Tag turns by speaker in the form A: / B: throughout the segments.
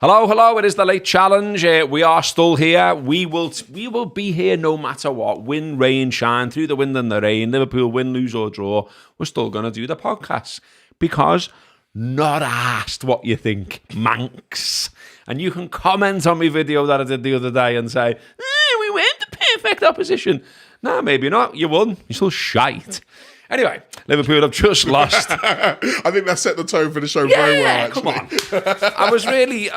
A: Hello, it is the Late Challenge. We are still here. We will be here no matter what. Wind, rain, shine, through the wind and the rain, Liverpool win, lose or draw. We're still going to do the podcast because not asked what you think, Manx. And you can comment on my video that I did the other day and say, we weren't the perfect opposition. No, maybe not. You won. You're still shite. Anyway, Liverpool have just lost.
B: I think that set the tone for the show very well, actually.
A: Come on. I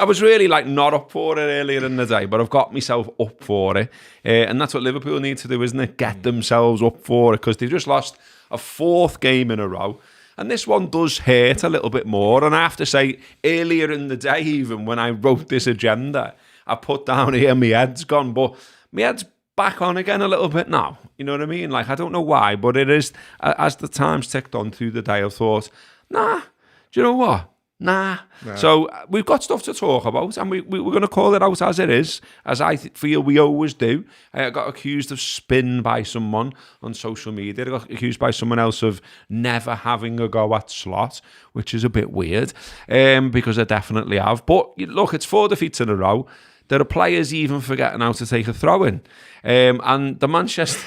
A: was really like not up for it earlier in the day, but I've got myself up for it. And that's what Liverpool need to do, isn't it? Get themselves up for it, because they've just lost a fourth game in a row. And this one does hurt a little bit more. And I have to say, earlier in the day, even when I wrote this agenda, I put down here, my head's gone, but my head's back on again a little bit now. You know what I mean? Like, I don't know why, but it is, as the time's ticked on through the day, I thought, nah, do you know what? Nah. So we've got stuff to talk about, and we're going to call it out as it is, as I feel we always do. I got accused of spin by someone on social media. I got accused by someone else of never having a go at Slot, which is a bit weird, because I definitely have. But look, it's 4 defeats in a row. There are players even forgetting how to take a throw-in. And the Manchester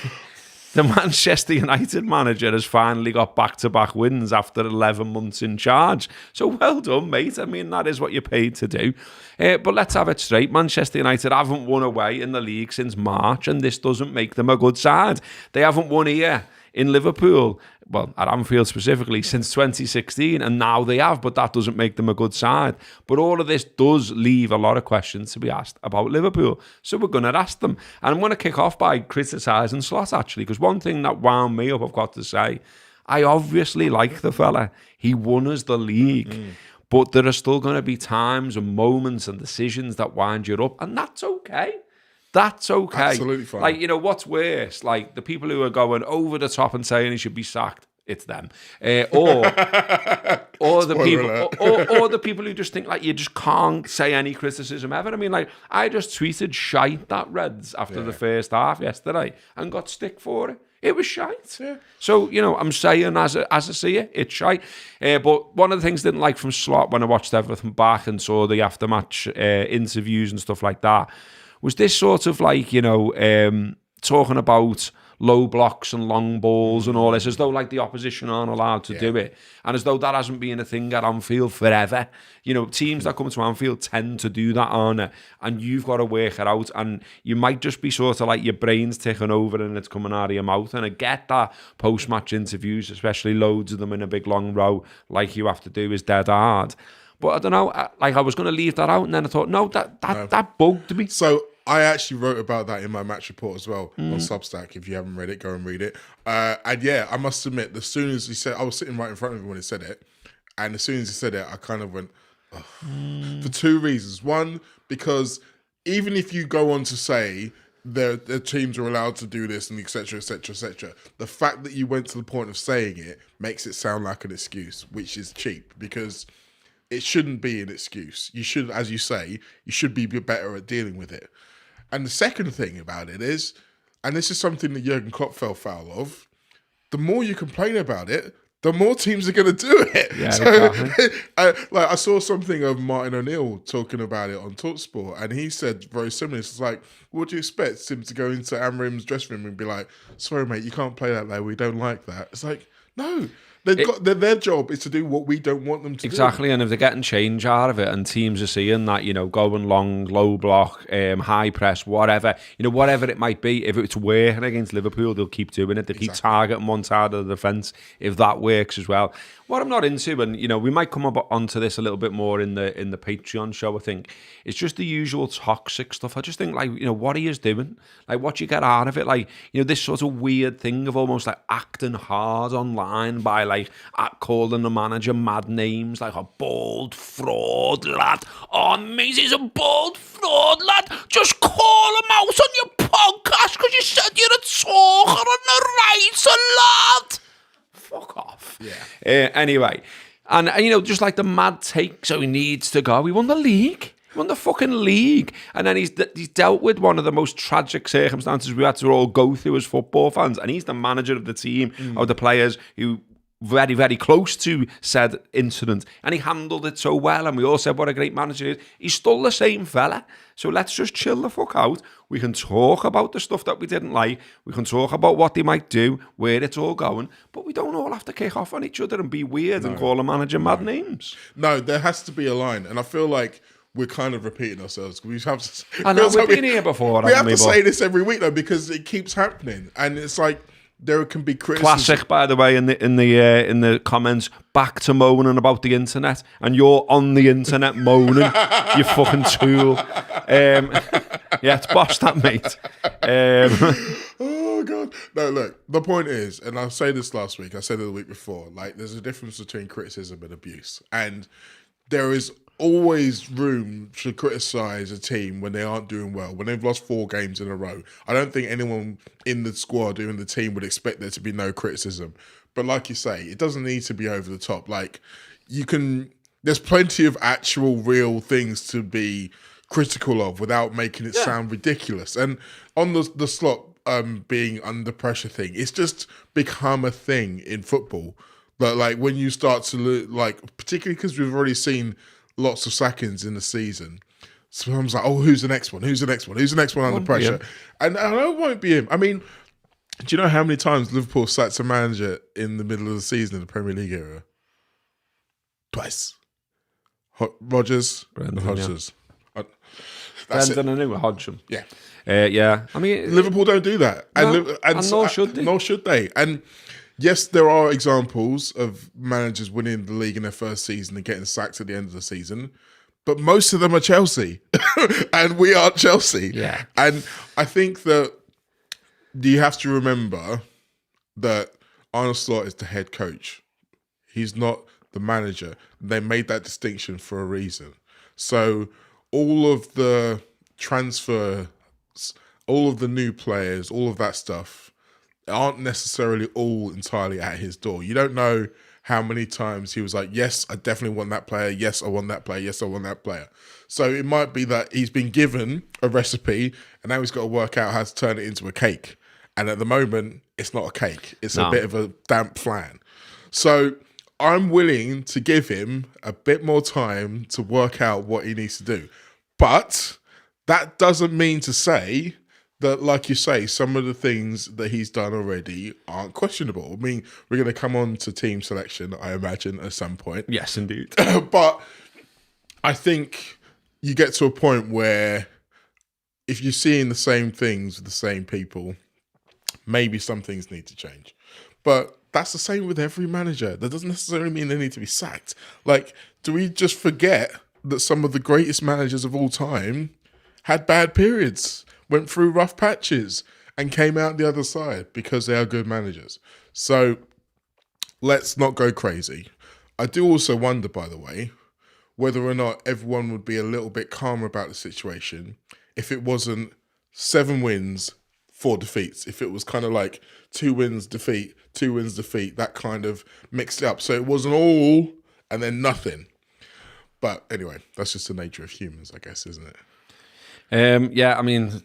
A: United manager has finally got back-to-back wins after 11 months in charge. So well done, mate. I mean, that is what you're paid to do. But let's have it straight. Manchester United haven't won away in the league since March, and this doesn't make them a good side. They haven't won here in Liverpool, well, at Anfield specifically, since 2016, and now they have, but that doesn't make them a good side. But all of this does leave a lot of questions to be asked about Liverpool, so we're going to ask them. And I'm going to kick off by criticising Slot, actually, because one thing that wound me up, I've got to say, I obviously like the fella. He won us the league. But there are still going to be times and moments and decisions that wind you up, and that's okay. That's okay.
B: Absolutely fine.
A: Like, you know, what's worse? Like, the people who are going over the top and saying he should be sacked, it's them. Or the people who just think, like, you just can't say any criticism ever. I mean, like, I just tweeted shite at Reds after the first half yesterday and got stick for it. It was shite. Yeah. So, you know, I'm saying as I see it, it's shite. But one of the things I didn't like from Slot when I watched everything back and saw the aftermatch interviews and stuff like that was this sort of like, you know, talking about low blocks and long balls and all this, as though like the opposition aren't allowed to do it. And as though that hasn't been a thing at Anfield forever. You know, teams that come to Anfield tend to do that, Arne, and you've got to work it out. And you might just be sort of like your brain's ticking over and it's coming out of your mouth. And I get that post-match interviews, especially loads of them in a big long row, like you have to do, is dead hard. But I don't know, like I was going to leave that out, and then I thought, no, that bugged me.
B: So I actually wrote about that in my match report as well on Substack. If you haven't read it, go and read it. And yeah, I must admit, as soon as he said, I was sitting right in front of him when he said it, and as soon as he said it, I kind of went, for two reasons. One, because even if you go on to say the teams are allowed to do this and et cetera, et cetera, et cetera, the fact that you went to the point of saying it makes it sound like an excuse, which is cheap, because it shouldn't be an excuse. You should, as you say, you should be better at dealing with it. And the second thing about it is, and this is something that Jurgen Klopp fell foul of, the more you complain about it, the more teams are going to do it. Yeah, exactly. I saw something of Martin O'Neill talking about it on TalkSport, and he said very similar. It's like, what do you expect him to go into Amrim's dressing room and be like, sorry, mate, you can't play that way. We don't like that. It's like, no. Their job is to do what we don't want them to do.
A: Exactly, and if they're getting change out of it and teams are seeing that, you know, going long, low block, high press, whatever, you know, whatever it might be, if it's working against Liverpool, they'll keep doing it. They'll keep targeting one side of the defence if that works as well. What I'm not into, and, you know, we might come up onto this a little bit more in the Patreon show, I think, it's just the usual toxic stuff. I just think, like, you know, what he is doing, like, what you get out of it, like, you know, this sort of weird thing of almost like acting hard online by like calling the manager mad names, like a bald fraud lad. Oh, mate, he's a bald fraud lad. Just call him out on your podcast because you said you're a talker and a writer, lad. Fuck off. Yeah. Anyway, and you know, just like the mad take, so he needs to go. He won the league. He won the fucking league. And then he's dealt with one of the most tragic circumstances we had to all go through as football fans. And he's the manager of the team, of the players who very, very close to said incident, and he handled it so well, and we all said what a great manager he is. He's still the same fella. So let's just chill the fuck out. We can talk about the stuff that we didn't like. We can talk about what they might do, where it's all going, but we don't all have to kick off on each other and be weird and call a manager mad names.
B: No, there has to be a line, and I feel like we're kind of repeating ourselves. We have to.
A: I know we've been here before.
B: We have to say this every week though, because it keeps happening, and it's like there can be criticism.
A: Classic, by the way, in the comments, back to moaning about the internet, and you're on the internet moaning, you fucking tool. Yeah, it's bosh that, mate.
B: Oh God! No, look. The point is, and I say this last week, I said it the week before. Like, there's a difference between criticism and abuse, and there is always room to criticise a team when they aren't doing well, when they've lost 4 games in a row. I don't think anyone in the squad or in the team would expect there to be no criticism. But like you say, it doesn't need to be over the top. Like, there's plenty of actual real things to be critical of without making it sound ridiculous. And on the Slot being under pressure thing, it's just become a thing in football. But like, when you start to look, like, particularly because we've already seen lots of sackings in the season. So I'm like, oh, who's the next one? Who's the next one? Who's the next one under pressure? And I know it won't be him. I mean, do you know how many times Liverpool sacked a manager in the middle of the season in the Premier League era? Twice. Rodgers and Hodgers.
A: Yeah. Brendan and who? Hodgson.
B: Yeah.
A: Yeah. I mean,
B: Liverpool don't do that.
A: And nor should they.
B: Nor should they. And yes, there are examples of managers winning the league in their first season and getting sacked at the end of the season, but most of them are Chelsea, and we are Chelsea.
A: Yeah.
B: And I think that you have to remember that Arne Slot is the head coach. He's not the manager. They made that distinction for a reason. So all of the transfers, all of the new players, all of that stuff aren't necessarily all entirely at his door. You don't know how many times he was like, yes, I definitely want that player. Yes, I want that player. Yes, I want that player. So it might be that he's been given a recipe and now he's got to work out how to turn it into a cake. And at the moment, it's not a cake. It's a bit of a damp flan. So I'm willing to give him a bit more time to work out what he needs to do. But that doesn't mean to say that, like you say, some of the things that he's done already aren't questionable. I mean, we're going to come on to team selection, I imagine, at some point.
A: Yes, indeed.
B: But I think you get to a point where if you're seeing the same things with the same people, maybe some things need to change. But that's the same with every manager. That doesn't necessarily mean they need to be sacked. Like, do we just forget that some of the greatest managers of all time had bad periods, went through rough patches, and came out the other side because they are good managers? So let's not go crazy. I do also wonder, by the way, whether or not everyone would be a little bit calmer about the situation if it wasn't 7 wins, 4 defeats. If it was kind of like 2 wins, defeat, 2 wins, defeat, that kind of mixed it up. So it wasn't all and then nothing. But anyway, that's just the nature of humans, I guess, isn't it?
A: Yeah, I mean,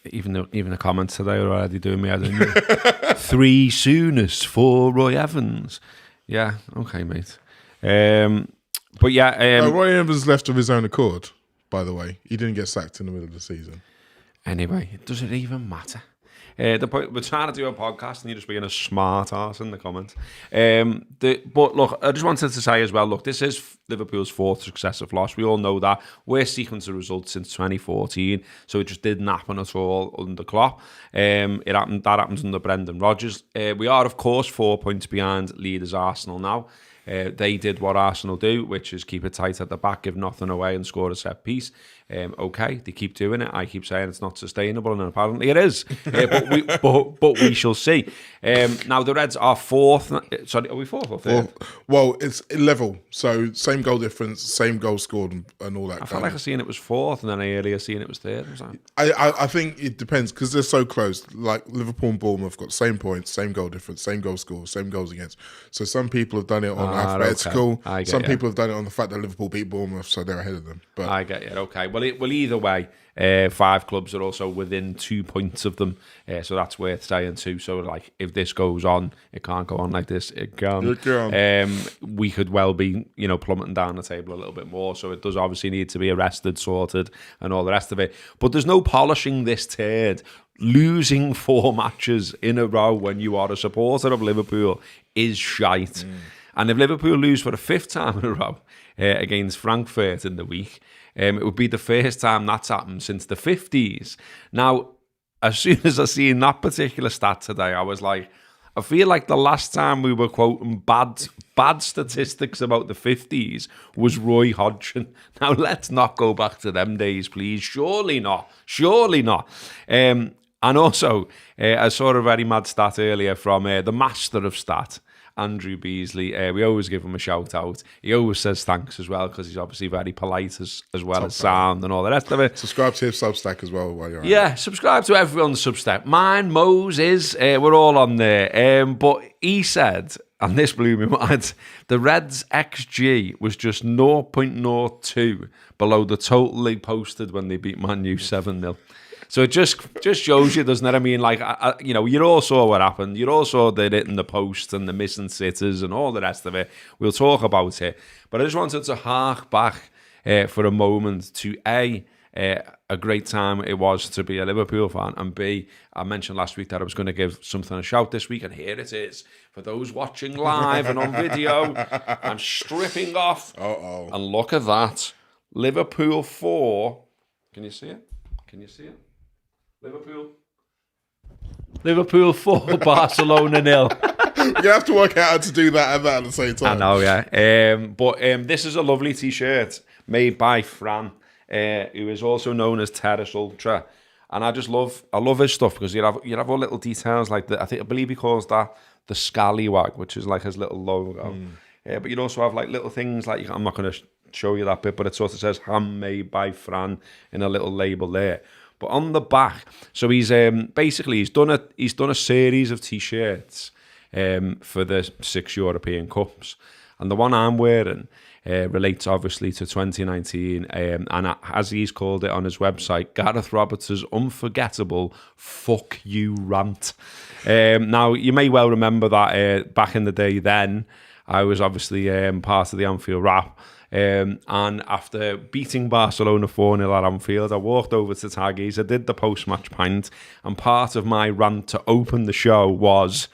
A: even the comments today are already doing me out of 3 Sooners, 4 Roy Evans. Yeah, okay, mate. But yeah,
B: Roy Evans left of his own accord. By the way, he didn't get sacked in the middle of the season.
A: Anyway, does it even matter? The point, we're trying to do a podcast and you're just being a smart ass in the comments. But look, I just wanted to say as well, look, this is Liverpool's 4th successive loss. We all know that. Worst sequence of results since 2014. So it just didn't happen at all under Klopp. That happens under Brendan Rodgers. We are, of course, 4 points behind leaders Arsenal now. They did what Arsenal do, which is keep it tight at the back, give nothing away and score a set piece. Okay, they keep doing it. I keep saying it's not sustainable, and apparently it is. But we shall see. Now the Reds are 4th. Sorry, are we 4th or 3rd?
B: Well, it's level. So same goal difference, same goal scored, and all that.
A: I felt like I seen it was 4th, and then I earlier seen it was 3rd.
B: I think it depends because they're so close. Like Liverpool and Bournemouth got same points, same goal difference, same goal score, same goals against. So some people have done it on alphabetical.
A: Okay.
B: Some people have done it on the fact that Liverpool beat Bournemouth, so they're ahead of them. But
A: I get it. Okay. Well, either way, 5 clubs are also within 2 points of them, so that's worth saying too. So, like, if this goes on, it can't go on like this. It can. We could well be, plummeting down the table a little bit more. So it does obviously need to be arrested, sorted, and all the rest of it. But there's no polishing this turd. Losing 4 matches in a row when you are a supporter of Liverpool is shite. And if Liverpool lose for the 5th time in a row against Frankfurt in the week, it would be the first time that's happened since the 50s. Now, as soon as I seen that particular stat today, I was like, I feel like the last time we were quoting bad statistics about the 50s was Roy Hodgson. Now, let's not go back to them days, please. Surely not. And also, I saw a very mad stat earlier from the master of stat, Andrew Beasley. We always give him a shout out. He always says thanks as well because he's obviously very polite as well as sound and all the rest of it.
B: Subscribe to his Substack as well while you're on.
A: Yeah, subscribe to everyone's Substack. Mine, Mo's is. We're all on there. But he said, and this blew me mind, the Reds XG was just 0.02 below the total they posted when they beat Man U 7-0. So it just shows you, doesn't it? I mean, like, you all saw what happened. You all saw they hit in the post and the missing sitters and all the rest of it. We'll talk about it. But I just wanted to hark back for a moment to A, a great time it was to be a Liverpool fan, and B, I mentioned last week that I was going to give something a shout this week, and here it is. For those watching live and on video, I'm stripping off. And look at that. Liverpool 4. Can you see it? Liverpool 4, Barcelona 0.
B: You have to work out how to do that and that at the same time.
A: I know, yeah. But this is a lovely T-shirt made by Fran, who is also known as Terrace Ultra. And I love his stuff because you have all little details like that. I believe he calls that the scallywag, which is like his little logo. But you'd also have like little things like, I'm not going to show you that bit, but it sort of says handmade by Fran in a little label there. But on the back, so he's basically he's done a series of T-shirts for the 6 European Cups, and the one I'm wearing relates obviously to 2019, and as he's called it on his website, Gareth Roberts' unforgettable "fuck you" rant. Now you may well remember that back in the day, then I was obviously part of the Anfield rap. And after beating Barcelona 4-0 at Anfield, I walked over to Taggies, I did the post-match pint, and part of my rant to open the show was,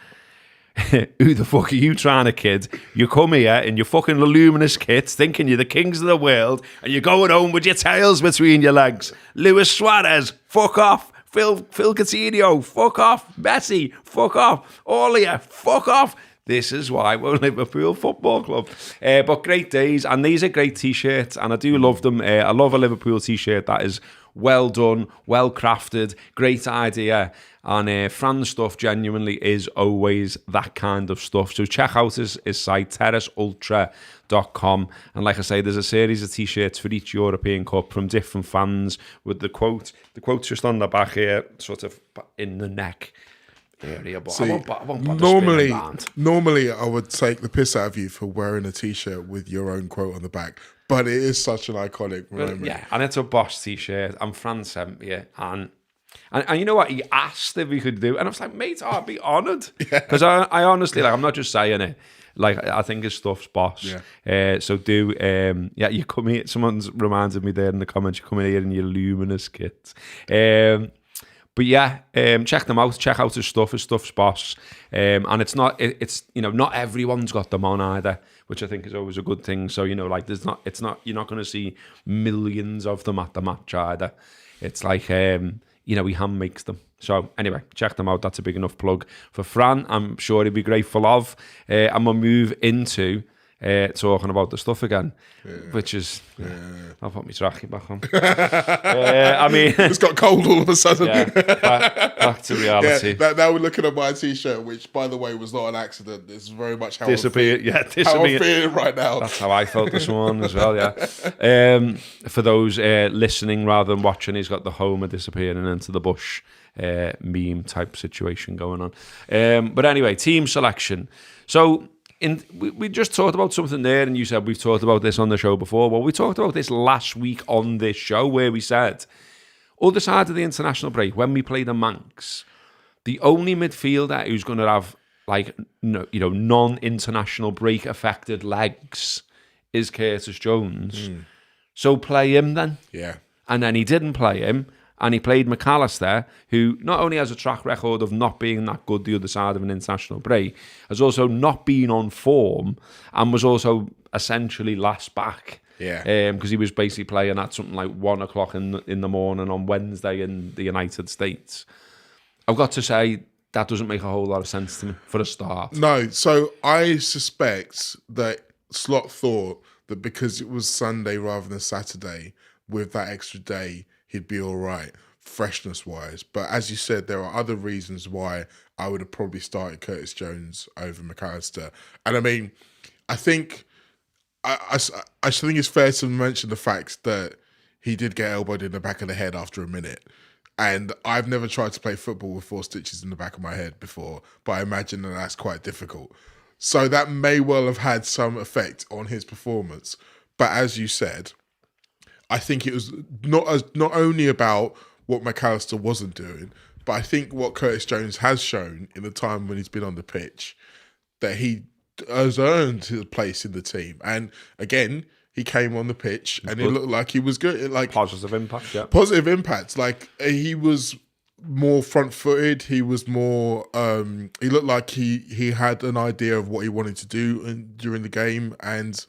A: who the fuck are you trying to kid? You come here in your fucking luminous kits, thinking you're the kings of the world, and you're going home with your tails between your legs. Luis Suarez, fuck off. Phil Coutinho, fuck off. Messi, fuck off. All of you, fuck off. This is why we're Liverpool Football Club. But great days, and these are great T-shirts, and I do love them. I love a Liverpool T-shirt that is well done, well crafted, great idea, and Fran's stuff genuinely is always that kind of stuff. So check out his site, terraceultra.com, and like I say, there's a series of T-shirts for each European Cup from different fans with the quote. The quote's just on the back here, sort of in the neck area, but
B: See,
A: I won't
B: normally I would take the piss out of you for wearing a T-shirt with your own quote on the back, but it is such an iconic moment.
A: Yeah, and it's a Boss T-shirt, and Fran sent me it, and you know what, he asked if he could do, and I was like, mate, I'd be honoured, because I honestly, like, I'm not just saying it, like, I think his stuff's boss. So do, you come here, someone's reminded me there in the comments, you come in here in your luminous kit. But yeah, check them out. Check out his stuff. His stuff's boss, and it's not everyone's got them on either, which I think is always a good thing. So like you're not going to see millions of them at the match either. It's like he hand makes them. So anyway, check them out. That's a big enough plug for Fran. I'm sure he'd be grateful of. I'm gonna move into talking about the stuff again, which is I'll put my trackie back on. I mean,
B: it's got cold all of a sudden.
A: Back to reality.
B: Now we're looking at my T-shirt, which, by the way, was not an accident. It's very much how
A: disappeared.
B: How I'm feeling right now.
A: That's how I felt this morning as well. Yeah. For those listening rather than watching, he's got the Homer disappearing into the bush meme type situation going on. But anyway, team selection. So we just talked about something there, and you said we've talked about this on the show before. Well, we talked about this last week on this show where we said, other side of the international break, when we play the Manx, the only midfielder who's going to have non-international break affected legs is Curtis Jones. So play him then.
B: Yeah.
A: And then he didn't play him. And he played McAllister, who not only has a track record of not being that good the other side of an international break, has also not been on form and was also essentially last back.
B: Yeah.
A: Because he was basically playing at something like 1 o'clock in the morning on Wednesday in the United States. I've got to say, that doesn't make a whole lot of sense to me for a start.
B: No, so I suspect that Slot thought that because it was Sunday rather than Saturday, with that extra day, he'd be all right, freshness-wise. But as you said, there are other reasons why I would have probably started Curtis Jones over McAllister. And I mean, I think I think it's fair to mention the fact that he did get elbowed in the back of the head after a minute. And I've never tried to play football with 4 stitches in the back of my head before, but I imagine that that's quite difficult. So that may well have had some effect on his performance. But as you said, I think it was not only about what McAllister wasn't doing, but I think what Curtis Jones has shown in the time when he's been on the pitch, that he has earned his place in the team. And again, he came on the pitch and it looked like he was good. Like
A: positive impact, yeah.
B: Positive impacts. Like he was more front-footed. He was more. He looked like he had an idea of what he wanted to do during the game, and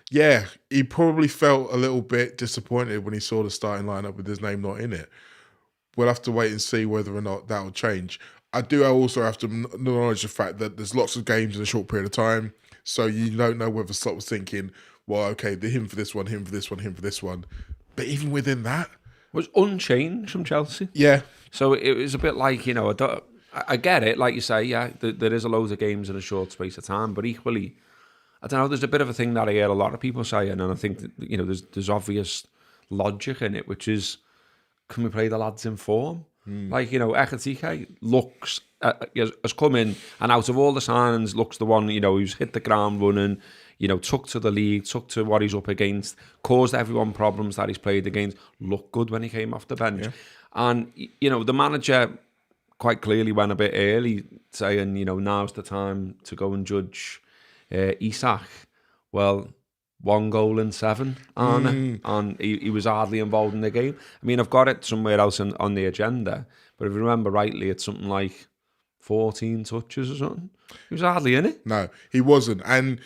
B: yeah, he probably felt a little bit disappointed when he saw the starting lineup with his name not in it. We'll have to wait and see whether or not that will change. I do also have to acknowledge the fact that there's lots of games in a short period of time, so you don't know whether Slot was thinking, well, okay, him for this one, him for this one, him for this one. But even within that,
A: was unchanged from Chelsea.
B: Yeah.
A: So it was a bit like, I get it, like you say, yeah, there is a load of games in a short space of time, but equally, I don't know, there's a bit of a thing that I hear a lot of people saying, and I think that, there's obvious logic in it, which is, can we play the lads in form? Like, Ekitike looks, has come in, and out of all the signings, looks the one, who's hit the ground running, took to the league, took to what he's up against, caused everyone problems that he's played against, looked good when he came off the bench. Yeah. And, the manager quite clearly went a bit early, saying, now's the time to go and judge Isak. Well, 1 goal in 7, Arne, and he was hardly involved in the game. I mean, I've got it somewhere else on the agenda, but if you remember rightly, it's something like 14 touches or something. He was hardly in it.
B: No, he wasn't. And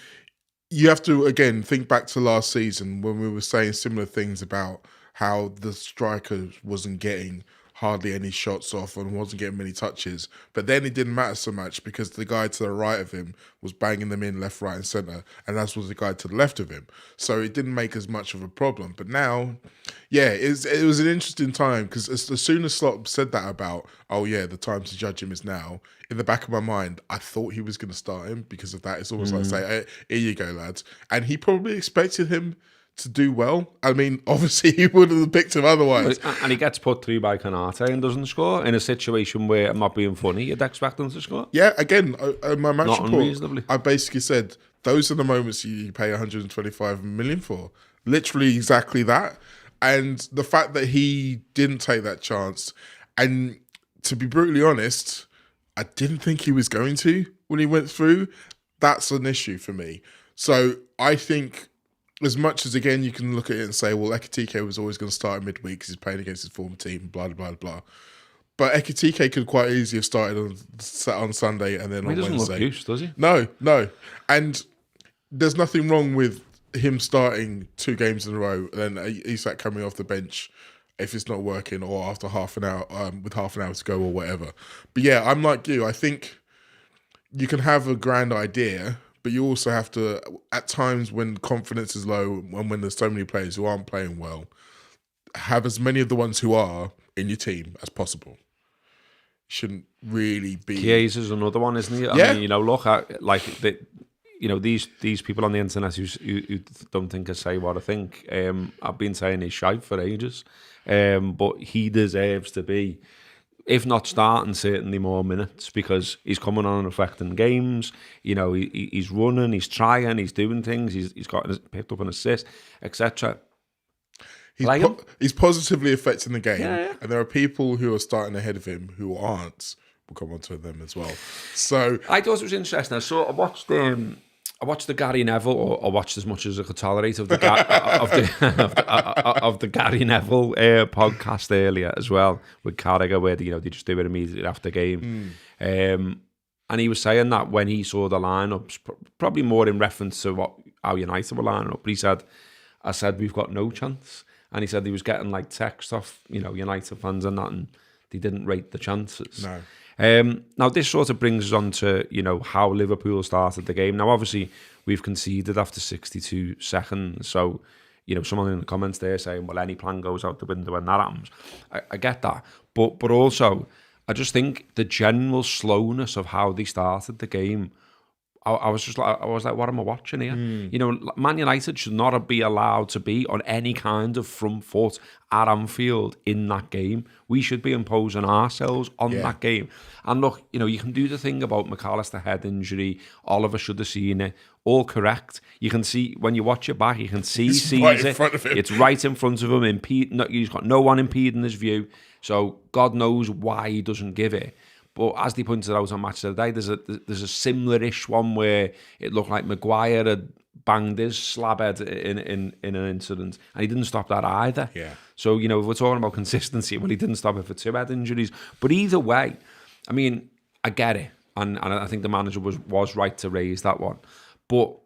B: you have to, again, think back to last season when we were saying similar things about how the striker wasn't getting hardly any shots off and wasn't getting many touches. But then it didn't matter so much because the guy to the right of him was banging them in left, right and centre, and that was the guy to the left of him. So it didn't make as much of a problem. But now, yeah, it was an interesting time because as soon as Slot said that about, oh yeah, the time to judge him is now, in the back of my mind, I thought he was going to start him because of that. It's almost like say, hey, here you go, lads. And he probably expected him to do well. I mean, obviously he would have picked him otherwise.
A: And he gets put through by Canate and doesn't score in a situation where, I'm not being funny, you'd expect him to score.
B: Yeah, again, my match
A: not
B: report,
A: unreasonably.
B: I basically said, those are the moments you pay 125 million for. Literally exactly that. And the fact that he didn't take that chance, and to be brutally honest, I didn't think he was going to when he went through. That's an issue for me. So I think, as much as, again, you can look at it and say, well, Ekitike was always going to start in midweek because he's playing against his former team, blah, blah, blah. But Ekitike could quite easily have started on Sunday and then on Wednesday.
A: He doesn't look used, does he?
B: No. And there's nothing wrong with him starting 2 games in a row and then Isak coming off the bench if it's not working, or after half an hour, with half an hour to go or whatever. But yeah, I'm like you. I think you can have a grand idea, but you also have to, at times when confidence is low and when there's so many players who aren't playing well, have as many of the ones who are in your team as possible. Shouldn't really be.
A: Chiesa's another one, isn't he?
B: Yeah.
A: I mean, look at these people on the internet who don't think I say what I think. I've been saying he's shite for ages, but he deserves to be if not starting, certainly more minutes, because he's coming on and affecting games. He's running, he's trying, he's doing things, he's picked up an assist, etc.
B: He's positively affecting the game,
A: Yeah.
B: and there are people who are starting ahead of him who aren't. We'll come on to them as well. So
A: I thought it was interesting. I watched the Gary Neville, or I watched as much as I could tolerate of the of the Gary Neville podcast earlier as well with Carragher, where they just do it immediately after game. And he was saying that when he saw the lineups, probably more in reference to how United were lining up, but I said we've got no chance. And he said he was getting like text off, United fans and that, and they didn't rate the chances.
B: No.
A: Now this sort of brings us on to, how Liverpool started the game. Now, obviously, we've conceded after 62 seconds. So, someone in the comments there saying, well, any plan goes out the window when that happens. I get that. But also, I just think the general slowness of how they started the game, I was like, what am I watching here? Man United should not be allowed to be on any kind of front foot at Anfield in that game. We should be imposing ourselves on that game. And look, you can do the thing about McAllister head injury. Oliver should have seen it. All correct. You can see, when you watch it back, you can see he sees
B: right in
A: it.
B: front of him.
A: It's right in front of him. He's got no one impeding his view. So God knows why he doesn't give it. But as they pointed out on Match of the Day, there's a similar-ish one where it looked like Maguire had banged his slab head in an incident, and he didn't stop that either.
B: Yeah.
A: So, if we're talking about consistency, well, he didn't stop it for 2 head injuries. But either way, I mean, I get it. And I think the manager was right to raise that one. But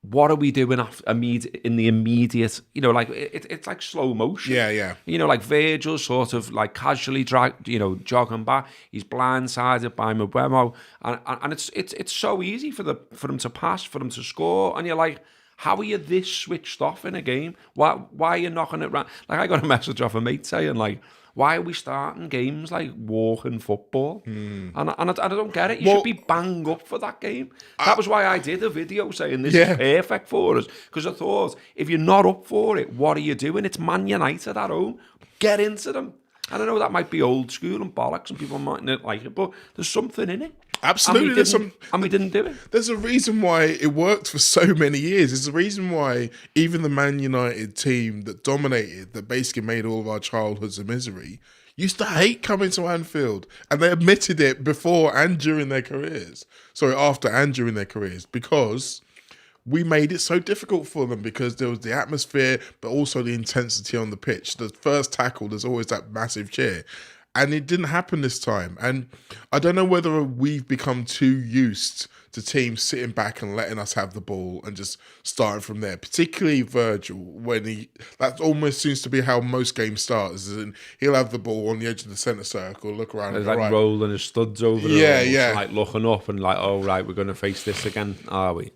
A: what are we doing in the immediate, it's like slow motion.
B: Yeah.
A: Like Virgil sort of like casually jogging back. He's blindsided by Mbeumo. And it's so easy for them to pass, for them to score. And you're like, how are you this switched off in a game? Why are you knocking it round? Like, I got a message off a mate saying, like, why are we starting games like walking football? And I don't get it. You should be bang up for that game. That was why I did a video saying this is perfect for us. Because I thought, if you're not up for it, what are you doing? It's Man United at home. Get into them. And I know that might be old school and bollocks and people might not like it, but there's something in it.
B: Absolutely.
A: And we didn't do it.
B: There's a reason why it worked for so many years. There's a reason why even the Man United team that dominated, that basically made all of our childhoods a misery, used to hate coming to Anfield. And they admitted it before and during their careers. Sorry, after and during their careers. Because we made it so difficult for them, because there was the atmosphere, but also the intensity on the pitch. The first tackle, there's always that massive cheer. And it didn't happen this time. And I don't know whether we've become too used to teams sitting back and letting us have the ball and just starting from there. Particularly Virgil, that almost seems to be how most games start. He'll have the ball on the edge of the centre circle, look around.
A: He's like rolling his studs over like looking up and like, oh, right, we're going to face this again, are we?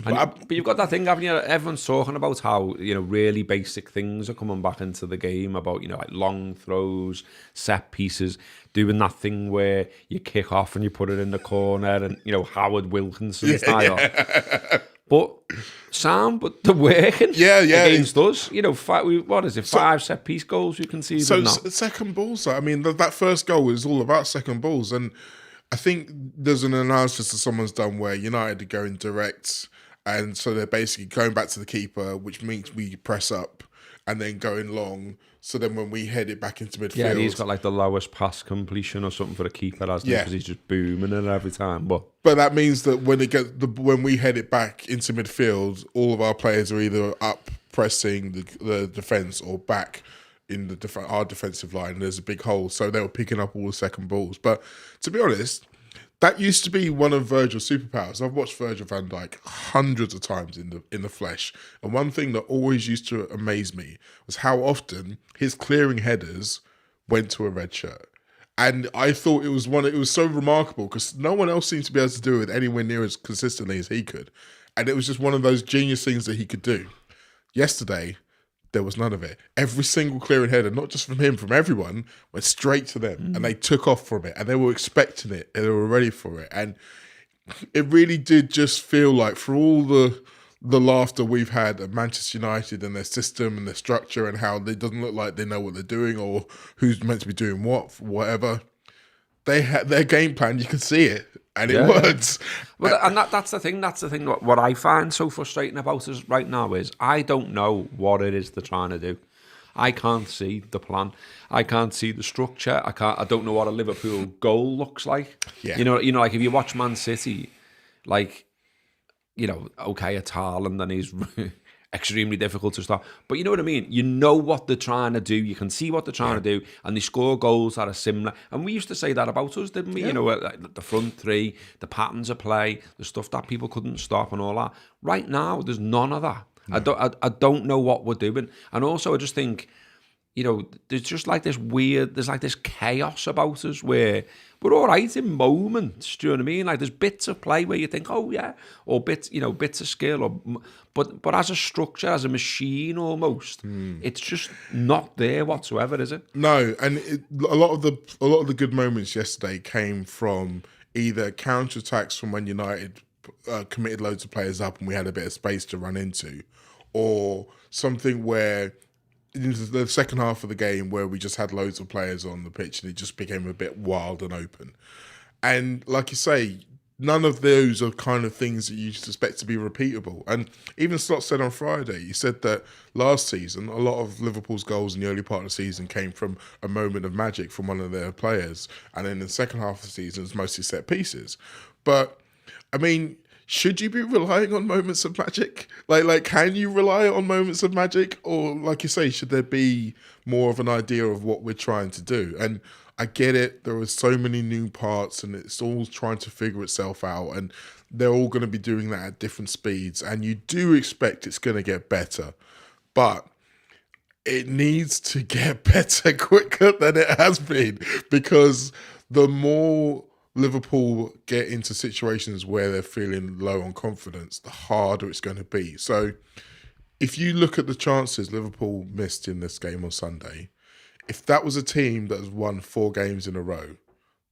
A: But you've got that thing, haven't you? Everyone's talking about how, really basic things are coming back into the game, about, like long throws, set pieces, doing that thing where you kick off and you put it in the corner and, Howard Wilkinson style. But they're working against us. What is it, 5 set-piece goals we conceded now?
B: So second balls, I mean, that first goal is all about second balls. And I think there's an analysis that someone's done where United are going direct, and so they're basically going back to the keeper, which means we press up and then going long. So then when we head it back into midfield...
A: Yeah, he's got like the lowest pass completion or something for the keeper, hasn't he? Because he's just booming it every time. But
B: that means that when we head it back into midfield, all of our players are either up pressing the defence or back in our defensive line. There's a big hole, so they were picking up all the second balls. But to be honest, that used to be one of Virgil's superpowers. I've watched Virgil van Dijk hundreds of times in the flesh, and one thing that always used to amaze me was how often his clearing headers went to a red shirt. And I thought it was so remarkable, because no one else seemed to be able to do it anywhere near as consistently as he could. And it was just one of those genius things that he could do. Yesterday, there was none of it. Every single clearing header, not just from him, from everyone, went straight to them. And they took off from it. And they were expecting it. And they were ready for it. And it really did just feel like, for all the laughter we've had at Manchester United and their system and their structure and how it doesn't look like they know what they're doing or who's meant to be doing what, whatever, they had their game plan. You could see it, and it works.
A: Well, and that's the thing. That's the thing. What I find so frustrating about us right now is I don't know what it is they're trying to do. I can't see the plan. I can't see the structure. I don't know what a Liverpool goal looks like.
B: Yeah.
A: You know, like if you watch Man City, like, you know, okay, it's Haaland and he's extremely difficult to stop. But you know what I mean? You know what they're trying to do. You can see what they're trying to do, and they score goals that are similar. And we used to say that about us, didn't we? Yeah. You know, like the front three, the patterns of play, the stuff that people couldn't stop and all that. Right now, there's none of that. No. I don't know what we're doing. And also, I just think, you know, there's just like this weird, there's like this chaos about us where we're all right in moments, do you know what I mean? Like there's bits of play where you think, oh yeah, or bits of skill, but as a structure, as a machine almost, it's just not there whatsoever, is it?
B: No, and a lot of the good moments yesterday came from either counter-attacks from when United committed loads of players up and we had a bit of space to run into, or something where in the second half of the game where we just had loads of players on the pitch and it just became a bit wild and open. And like you say, none of those are kind of things that you suspect to be repeatable. And even Slot said on Friday, he said that last season, a lot of Liverpool's goals in the early part of the season came from a moment of magic from one of their players. And then in the second half of the season, it's mostly set pieces. But, I mean, should you be relying on moments of magic? Like, can you rely on moments of magic? Or, like you say, should there be more of an idea of what we're trying to do? And I get it. There are so many new parts and it's all trying to figure itself out. And they're all going to be doing that at different speeds. And you do expect it's going to get better. But it needs to get better quicker than it has been. Because the more Liverpool get into situations where they're feeling low on confidence, the harder it's going to be. So if you look at the chances Liverpool missed in this game on Sunday, if that was a team that has won 4 games in a row,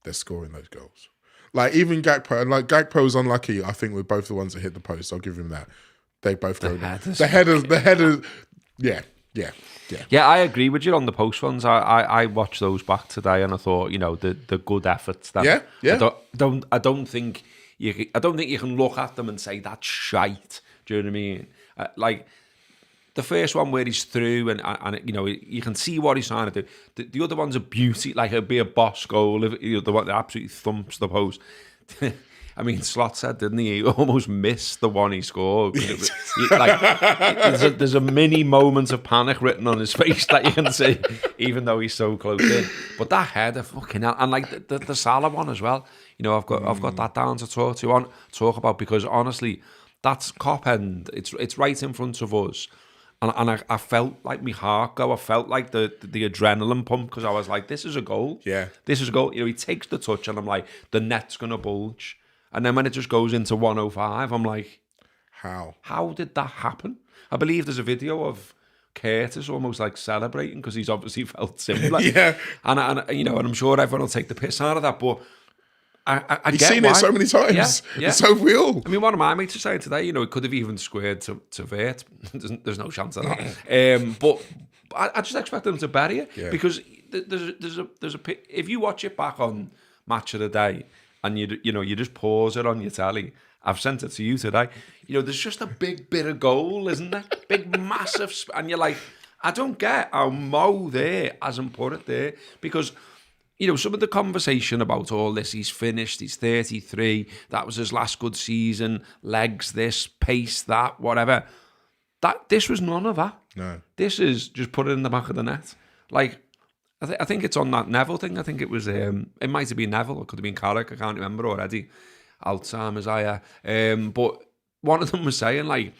B: they're scoring those goals. Like even Gakpo, and like Gakpo was unlucky, I think, with both the ones that hit the post. I'll give him that. They both go down. The headers, yeah.
A: Yeah, I agree with you on the post ones. I watched those back today, and I thought, you know, the good efforts. That I don't think you can look at them and say that's shite. Do you know what I mean? Like the first one where he's through, and you know you can see what he's trying to do. The other one's a beauty, like it'd be a boss goal. If the one that absolutely thumps the post. I mean, Slot said, didn't he? He almost missed the one he scored. There's a mini moment of panic written on his face that you can see, even though he's so close in. But that header, fucking hell, and like the Salah one as well. You know, I've got that down to talk about because honestly, that's cop end. It's right in front of us. And I felt like my heart go. I felt like the adrenaline pump because I was like, this is a goal.
B: Yeah.
A: This is a goal. You know, he takes the touch and I'm like, the net's going to bulge. And then when it just goes into 105, I'm like, How did that happen? I believe there's a video of Curtis almost like celebrating because he's obviously felt similar.
B: Yeah.
A: And you know, and I'm sure everyone will take the piss out of that, but
B: You've seen it so many times. Yeah. It's so real.
A: I mean, one of my mates was saying today, you know, it could have even squared to Vert. There's no chance of that. But I just expect them to bury it because there's a if you watch it back on Match of the Day and you just pause it on your telly. I've sent it to you today. You know, there's just a big bit of goal, isn't there? Big, massive, and you're like, I don't get how Mo there hasn't put it there because. You know, some of the conversation about all this, he's finished, he's 33, that was his last good season, legs this, pace that, whatever. This was none of that.
B: No.
A: This is just put it in the back of the net. Like, I think it's on that Neville thing. I think it was, it might have been Neville, it could have been Carrick, I can't remember already. Alzheimer's, but one of them was saying, like,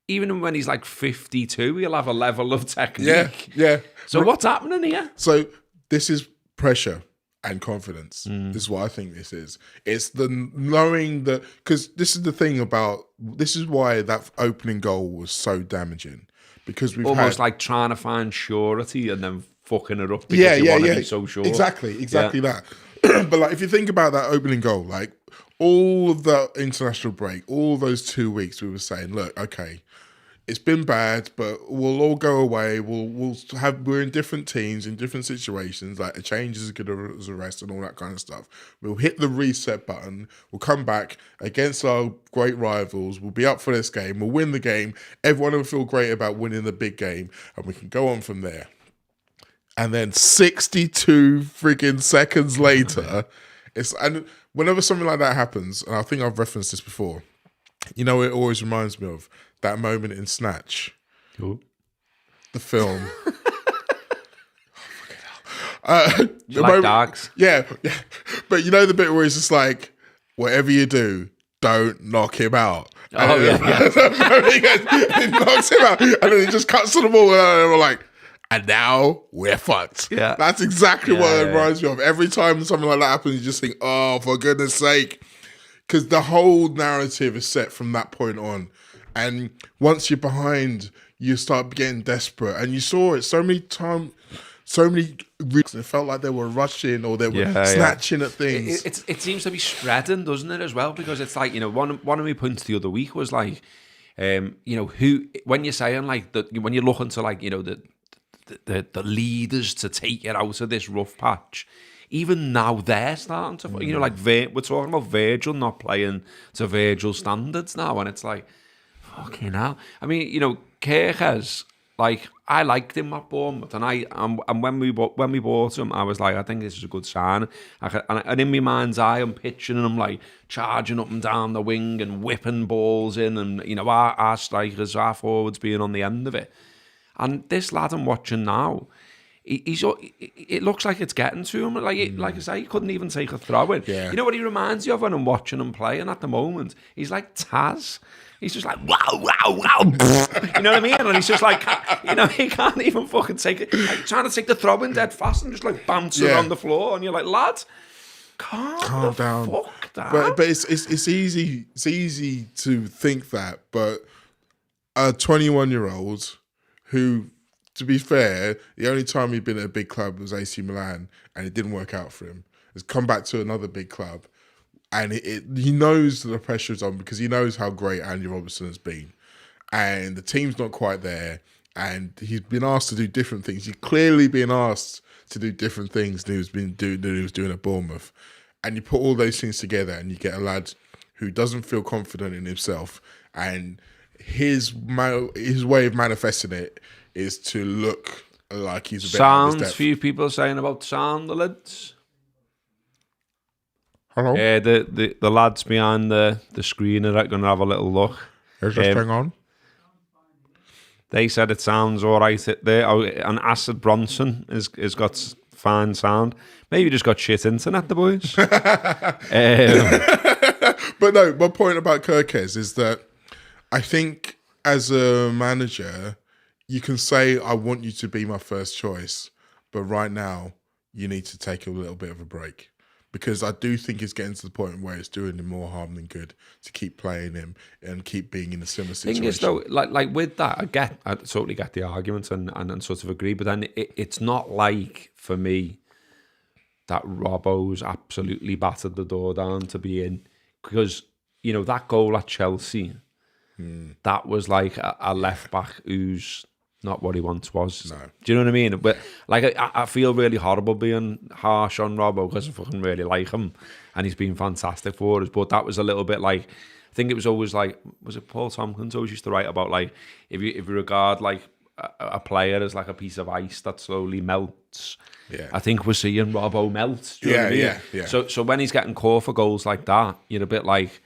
A: even when he's like 52, he'll have a level of technique.
B: Yeah.
A: So what's happening here?
B: So this is pressure and confidence. This is what I think this is. It's the knowing that, because this is the thing about, this is why that opening goal was so damaging. Because we've
A: almost like trying to find surety and then fucking it up because you want to be so sure.
B: Exactly that. But like, if you think about that opening goal, like all of the international break, all those 2 weeks we were saying, look, okay, it's been bad, but we'll all go away. We're in different teams, in different situations. Like a change is as good as a rest and all that kind of stuff. We'll hit the reset button. We'll come back against our great rivals. We'll be up for this game. We'll win the game. Everyone will feel great about winning the big game, and we can go on from there. And then 62 freaking seconds later, and whenever something like that happens, and I think I've referenced this before, you know, it always reminds me of that moment in Snatch, the film.
A: You like dogs?
B: Yeah, but you know the bit where it's just like, whatever you do, don't knock him out.
A: Oh, yeah.
B: He knocks him out, and then he just cuts to the ball, and we're like, and now we're fucked.
A: Yeah.
B: That's exactly what it reminds me of. Every time something like that happens, you just think, oh, for goodness sake. Because the whole narrative is set from that point on. And once you're behind, you start getting desperate. And you saw it so many times, so many reasons. It felt like they were rushing or they were snatching at things.
A: It seems to be spreading, doesn't it, as well? Because it's like, you know, one of my points the other week was like, you know, when you're saying like, when you're looking to like, you know, the leaders to take it out of this rough patch, even now they're starting to, you know, like we're talking about Virgil not playing to Virgil standards now, and it's like, fucking hell. I mean, you know, Kirkes, like, I liked him at Bournemouth, and when we bought him, I was like, I think this is a good sign. And in my mind's eye, I'm picturing him like charging up and down the wing and whipping balls in, and you know, our strikers, our forwards being on the end of it. And this lad I'm watching now, it looks like it's getting to him. Like I say, he couldn't even take a throw in.
B: Yeah.
A: You know what he reminds you of when I'm watching him playing at the moment? He's like Taz. He's just like, wow, wow, wow. You know what I mean? And he's just like, you know, he can't even fucking take it. Like, trying to take the throw in dead fast and just like bouncing on the floor. And you're like, lad, calm down. Fuck down.
B: But it's easy to think that. But a 21-year-old who, to be fair, the only time he'd been at a big club was AC Milan, and it didn't work out for him. Has come back to another big club, and he knows the pressure's on because he knows how great Andy Robertson has been, and the team's not quite there, and he's been asked to do different things. He's clearly been asked to do different things than he was doing at Bournemouth, and you put all those things together, and you get a lad who doesn't feel confident in himself, and his way of manifesting it is to look like he's a bit out of his depth.
A: Few people saying about Sunderland.
B: Hello?
A: The lads behind the screen are going to have a little look.
B: Is this thing on?
A: They said it sounds all right there. Oh, and Acid Bronson has got fine sound. Maybe just got shit internet, the boys.
B: But no, my point about Kirkes is that I think as a manager, you can say, I want you to be my first choice, but right now you need to take a little bit of a break. Because I do think it's getting to the point where it's doing him more harm than good to keep playing him and keep being in a similar situation.
A: Thing is, though, like with that, I totally get the argument and sort of agree, but then it's not like, for me, that Robbo's absolutely battered the door down to be in. Because, you know, that goal at Chelsea, that was like a left-back who's not what he once was.
B: No.
A: Do you know what I mean? But like, I feel really horrible being harsh on Robbo because I fucking really like him and he's been fantastic for us. But that was a little bit like, I think it was always like, was it Paul Tompkins always used to write about like, if you regard like a player as like a piece of ice that slowly melts.
B: Yeah.
A: I think we're seeing Robbo melt. Do you know what I mean?
B: Yeah.
A: So when he's getting caught for goals like that, you're a bit like,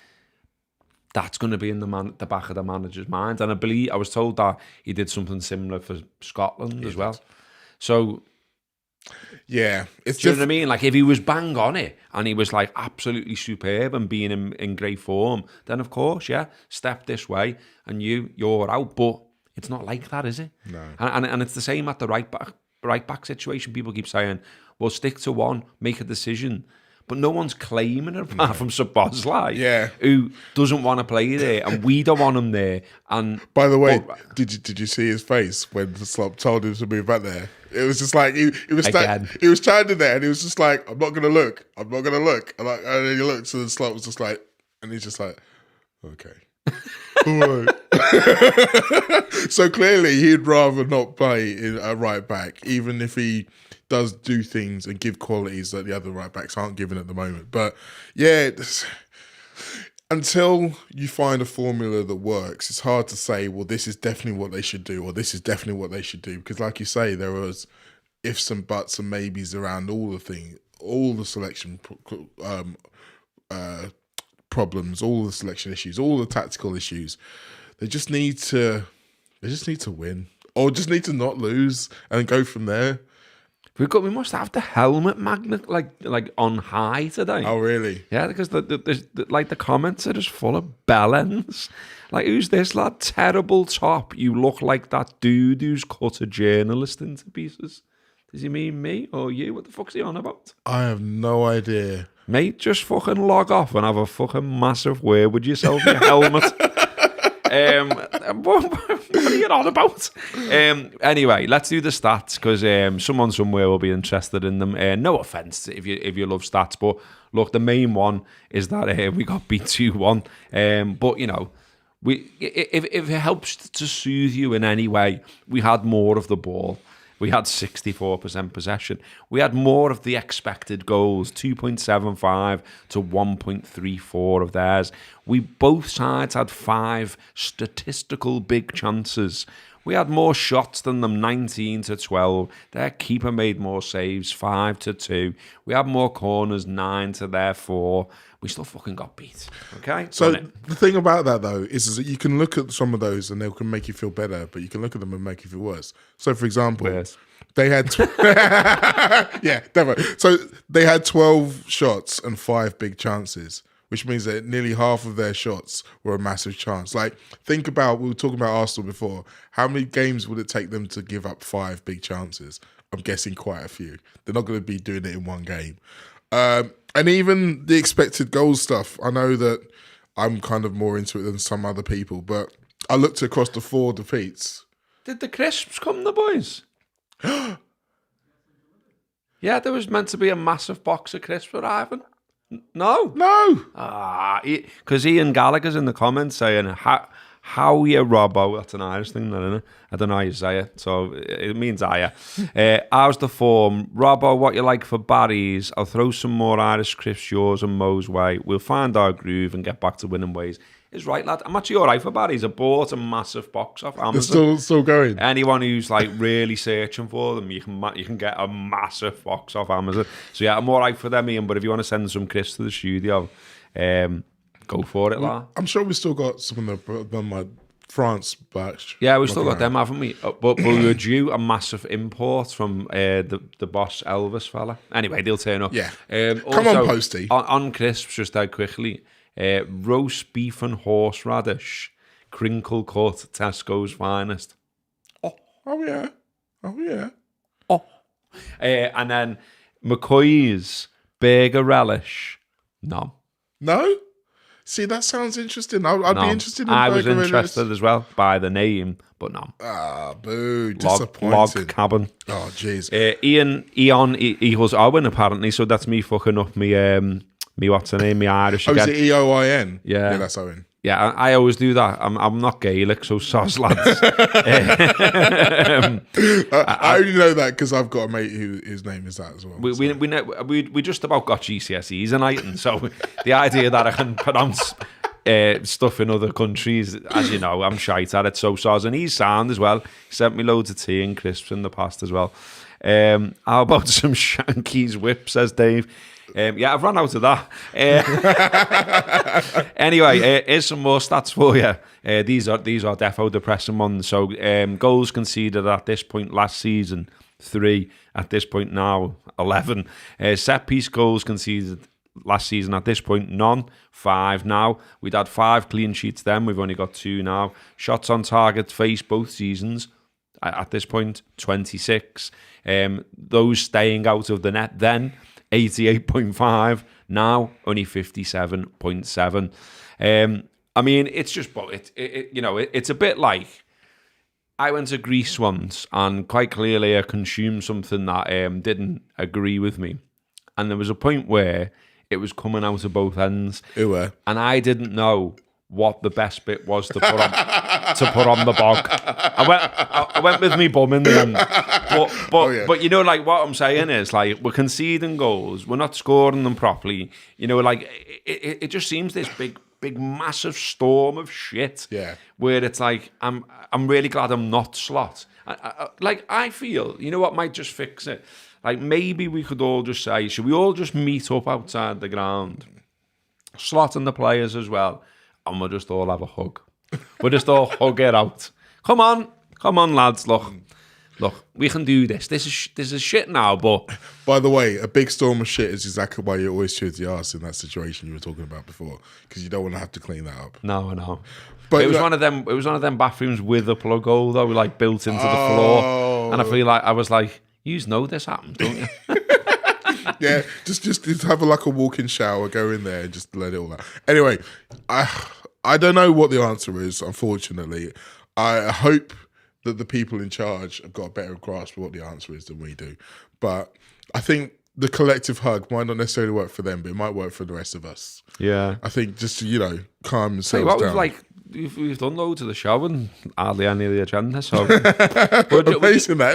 A: that's going to be in the back of the manager's mind. And I was told that he did something similar for Scotland as well. So,
B: yeah.
A: Do you know what I mean? Like, if he was bang on it and he was like absolutely superb and being in great form, then of course, step this way and you're out. But it's not like that, is it?
B: No.
A: And it's the same at the right back situation. People keep saying, well, stick to one, make a decision. But no one's claiming it apart from Szoboszlai, who doesn't want to play there, and we don't want him there. And
B: by the way, did you see his face when the Slot told him to move back there? It was just like he was standing there, and he was just like, "I'm not going to look. I'm not going to look." And then he looked, and the Slot was just like, and he's just like, "Okay." Alright. So clearly he'd rather not play in a right back, even if he does do things and give qualities that the other right backs aren't given at the moment. But yeah, until you find a formula that works, it's hard to say, well, this is definitely what they should do, or this is definitely what they should do. Because like you say, there was ifs and buts and maybes around all the things, all the selection problems, all the selection issues, all the tactical issues. They just need to win, or just need to not lose and go from there.
A: We must have the helmet magnet like on high today.
B: Oh really?
A: Yeah, because the comments are just full of bellends. Like, who's this lad? Terrible top. You look like that dude who's cut a journalist into pieces. Does he mean me or you? What the fuck's he on about?
B: I have no idea.
A: Mate, just fucking log off and have a fucking massive word with yourself, your helmet. What are you on about? Anyway, let's do the stats, because someone somewhere will be interested in them. No offense if you love stats, but look, the main one is that we got beat 2-1. But you know, if it helps to soothe you in any way, we had more of the ball. We had 64% possession. We had more of the expected goals, 2.75 to 1.34 of theirs. Both sides had 5 statistical big chances. We had more shots than them, 19 to 12. Their keeper made more saves, 5 to 2. We had more corners, 9 to their 4. We still fucking got beat. Okay?
B: So the thing about that, though, is that you can look at some of those and they can make you feel better, but you can look at them and make you feel worse. So, for example, they had... yeah, definitely. So they had 12 shots and 5 big chances, which means that nearly half of their shots were a massive chance. Like, think about, we were talking about Arsenal before, how many games would it take them to give up 5 big chances? I'm guessing quite a few. They're not going to be doing it in one game. And even the expected goals stuff, I know that I'm kind of more into it than some other people, but I looked across the 4 defeats.
A: Did the crisps come, the boys? Yeah, there was meant to be a massive box of crisps arriving. No?
B: No.
A: Because Ian Gallagher's in the comments saying, how you Robbo? That's an Irish thing, isn't it? I don't know how you say it, so it means higher. How's the form? Robbo, what you like for Barry's? I'll throw some more Irish crisps yours and Mo's way. We'll find our groove and get back to winning ways. It's right, lad. I'm actually all right for Barry's. I bought a massive box off Amazon.
B: It's still going.
A: Anyone who's like really searching for them, you can get a massive box off Amazon. So yeah, I'm all right for them, Ian. But if you want to send some crisps to the studio, go for it, lad.
B: I'm sure we still got some of my France batch.
A: Yeah, we've still got them, haven't we? But we were due a massive import from the boss Elvis fella. Anyway, they'll turn up.
B: Yeah.
A: Also,
B: Come on, Posty.
A: On crisps, just out quickly. Roast beef and horseradish, crinkle cut, Tesco's finest.
B: Oh yeah.
A: And then McCoy's burger relish. No.
B: See, that sounds interesting. I'd be interested in
A: I was
B: burger
A: interested
B: relish
A: as well by the name, but no.
B: Ah, boo. Disappointing.
A: Log cabin.
B: Oh, jeez.
A: Eon equals Owen, apparently, so that's me fucking up me what's her name, me Irish again.
B: Is it EOIN?
A: Yeah.
B: Yeah, that's Owen.
A: Yeah, I always do that. I'm not Gaelic, so soz lads.
B: I only know that because I've got a mate whose name is that as well.
A: We just about got GCSEs and and so the idea that I can pronounce stuff in other countries, as you know, I'm shite at it. So soz, and he's sound as well. He sent me loads of tea and crisps in the past as well. How about some Shanky's whip, says Dave. Yeah, I've run out of that. Anyway, here's some more stats for you. These are defo depressing ones. So goals conceded at this point last season, 3. At this point now, 11. Set piece goals conceded last season at this point, none. 5 now. We'd had 5 clean sheets then. We've only got 2 now. Shots on target face both seasons. At this point, 26. Those staying out of the net then, 88.5, now only 57.7. I mean, it's just, it's a bit like, I went to Greece once and quite clearly I consumed something that didn't agree with me. And there was a point where it was coming out of both ends.
B: Who were?
A: And I didn't know what the best bit was to put on the bog. I went with me bum in the end. But you know, like what I'm saying is, like, we're conceding goals, we're not scoring them properly. You know, like it just seems this big massive storm of shit.
B: Yeah.
A: Where it's like I'm really glad I'm not Slot. I feel, you know what might just fix it? Like, maybe we could all just say, should we all just meet up outside the ground? Slot and the players as well. And we'll just all have a hug. We'll just all hug it out. Come on, lads. Look, we can do this. This is shit now, but...
B: By the way, a big storm of shit is exactly why you always choose the arse in that situation you were talking about before, because you don't want to have to clean that up.
A: No, I know. But it was one of them. It was one of them bathrooms with a plug hole, though, like built into the floor. And I feel like I was like, you know this happens, don't you?
B: Yeah, just have a walk-in shower, go in there, and just let it all out. Anyway, I don't know what the answer is. Unfortunately, I hope that the people in charge have got a better grasp of what the answer is than we do. But I think the collective hug might not necessarily work for them, but it might work for the rest of us.
A: Yeah,
B: I think just to, calm themselves down.
A: We've done loads of the show and hardly any of the agenda, so we'll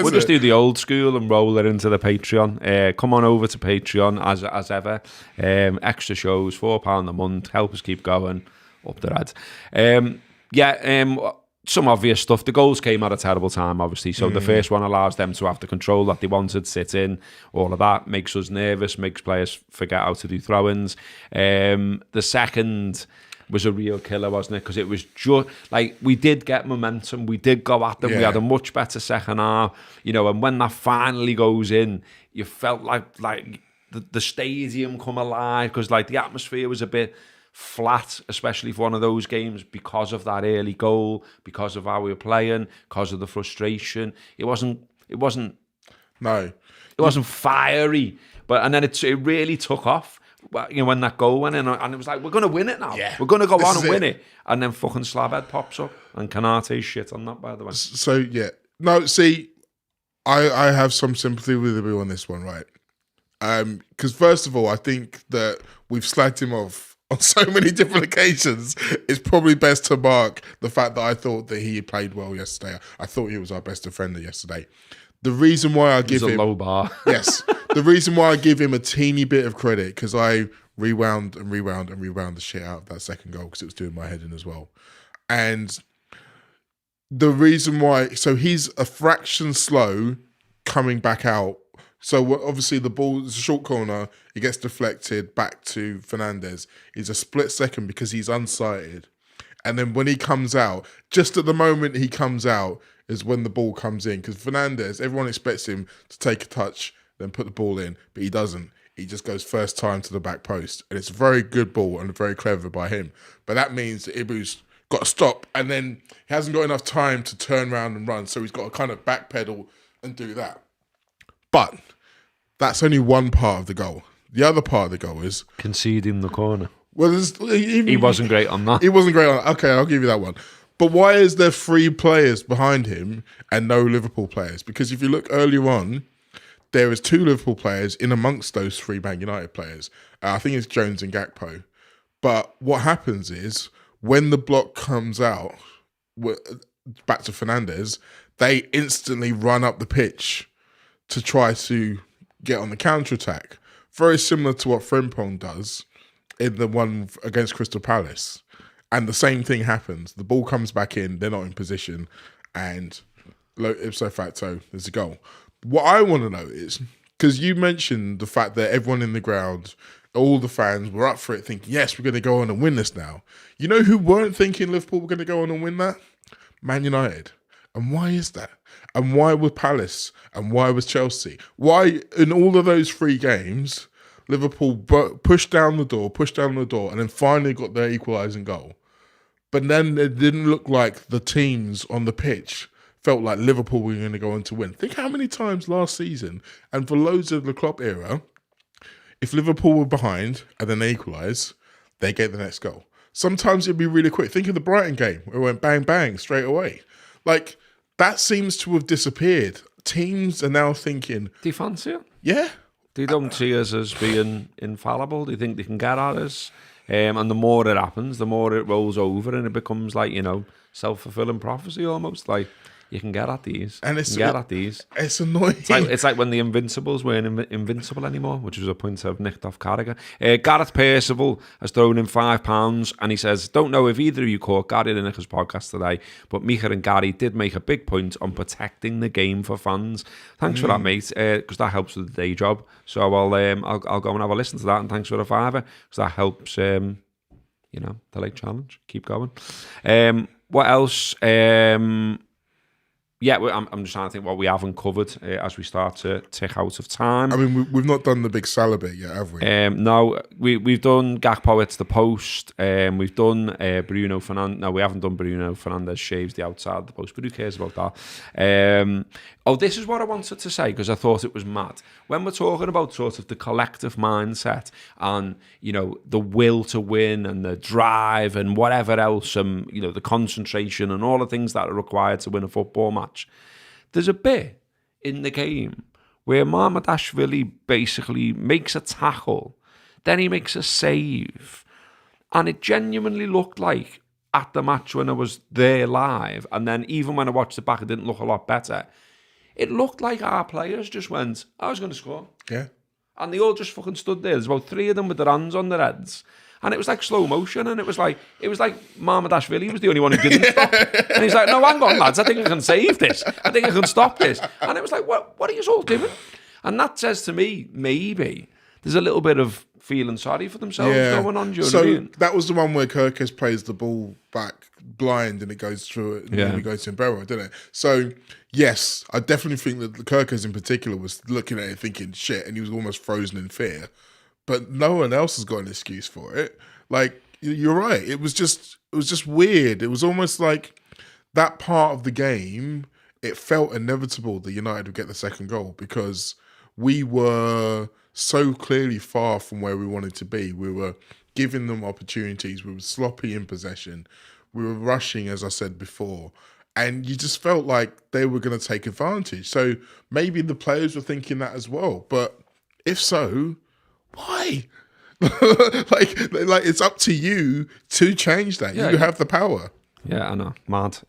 A: just do the old school and roll it into the Patreon. Come on over to Patreon as ever. Extra shows, £4 a month, help us keep going up the rads. Some obvious stuff. The goals came at a terrible time, obviously. So the first one allows them to have the control that they wanted, sit in, all of that. Makes us nervous, makes players forget how to do throw-ins. The second was a real killer, wasn't it? Because it was just like, we did get momentum, we did go at them, we had a much better second half, and when that finally goes in, you felt like the stadium come alive, because like the atmosphere was a bit flat, especially for one of those games, because of that early goal, because of how we were playing, because of the frustration. It wasn't fiery, and then it really took off. When that goal went in, and it was like, we're going to win it now. Yeah, we're going to go on and win it. And then fucking Slabhead pops up, and Kanate's shit on that, by the way.
B: So, yeah. No, see, I have some sympathy with you on this one, right? Because first of all, I think that we've slagged him off on so many different occasions. It's probably best to mark the fact that I thought that he played well yesterday. I thought he was our best defender yesterday. The reason why I give him
A: a low bar.
B: Yes. The reason why I give him a teeny bit of credit, because I rewound the shit out of that second goal, because it was doing my head in as well. And the reason why, so he's a fraction slow coming back out. So obviously the ball is a short corner, it gets deflected back to Fernandez. He's a split second because he's unsighted. And then when he comes out, just at the moment he comes out is when the ball comes in. Because Fernandez, everyone expects him to take a touch, then put the ball in, but he doesn't. He just goes first time to the back post. And it's a very good ball and very clever by him. But that means that Ibu's got to stop, and then he hasn't got enough time to turn around and run. So he's got to kind of backpedal and do that. But that's only one part of the goal. The other part of the goal is
A: conceding the corner.
B: Well,
A: he wasn't great on that.
B: He wasn't great on that. Okay, I'll give you that one. But why is there 3 players behind him and no Liverpool players? Because if you look earlier on, there is 2 Liverpool players in amongst those 3 Man United players. I think it's Jones and Gakpo. But what happens is, when the block comes out, back to Fernandez, they instantly run up the pitch to try to get on the counter-attack. Very similar to what Frimpong does in the one against Crystal Palace. And the same thing happens. The ball comes back in, they're not in position, and ipso facto, there's a goal. What I want to know is, because you mentioned the fact that everyone in the ground, all the fans were up for it, thinking, yes, we're going to go on and win this now. You know who weren't thinking Liverpool were going to go on and win that? Man United. And why is that? And why was Palace? And why was Chelsea? Why, in all of those 3 games, Liverpool pushed down the door, and then finally got their equalising goal? But then it didn't look like the teams on the pitch felt like Liverpool were going to go on to win. Think how many times last season, and for loads of the Klopp era, if Liverpool were behind and then they equalise, they get the next goal. Sometimes it'd be really quick. Think of the Brighton game where it went bang, bang straight away. Like, that seems to have disappeared. Teams are now thinking...
A: Do you fancy it?
B: Yeah.
A: They don't see us as being infallible. They think they can get at us. And the more it happens, the more it rolls over, and it becomes like, self-fulfilling prophecy almost. Like, you can get at these.
B: And
A: it's
B: annoying.
A: It's like when the Invincibles weren't invincible anymore, which was a point I've nicked off Carragher. Gareth Percival has thrown in £5, and he says, don't know if either of you caught Gary Lineker's podcast today, but Mika and Gary did make a big point on protecting the game for fans. Thanks for that, mate, because that helps with the day job. So I'll go and have a listen to that, and thanks for the £5, because that helps, the late challenge. Keep going. What else? Yeah, I'm just trying to think what we haven't covered as we start to tick out of time.
B: I mean, we've not done the big Salah bit yet, have we?
A: No, we've done Gakpo, it's the post. We've done Bruno Fernandez. No, we haven't done Bruno Fernandez shaves the outside of the post, but who cares about that? This is what I wanted to say, because I thought it was mad. When we're talking about sort of the collective mindset and, the will to win and the drive and whatever else, the concentration and all the things that are required to win a football match, there's a bit in the game where Mamardashvili basically makes a tackle, then he makes a save, and it genuinely looked like at the match when I was there live, and then even when I watched it back, it didn't look a lot better. It looked like our players just went, I was going to score.
B: Yeah.
A: And they all just fucking stood there. There's about 3 of them with their hands on their heads. And it was like slow motion, and it was like Mamardashvili was the only one who didn't stop. And he's like, no, hang on, lads, I think I can save this. I think I can stop this. And it was like, what are you all doing? And that says to me, maybe there's a little bit of feeling sorry for themselves going on.
B: That was the one where Kirkes plays the ball back blind and it goes through it, and then it goes to Mbero, didn't it? So, yes, I definitely think that Kirkes in particular was looking at it thinking, shit, and he was almost frozen in fear. But no one else has got an excuse for it. Like, you're right. It was just weird. It was almost like that part of the game, it felt inevitable that United would get the second goal because we were so clearly far from where we wanted to be. We were giving them opportunities. We were sloppy in possession. We were rushing, as I said before. And you just felt like they were going to take advantage. So maybe the players were thinking that as well. But if so, why? like it's up to you to change that. You have the power.
A: Yeah, I know. Mad.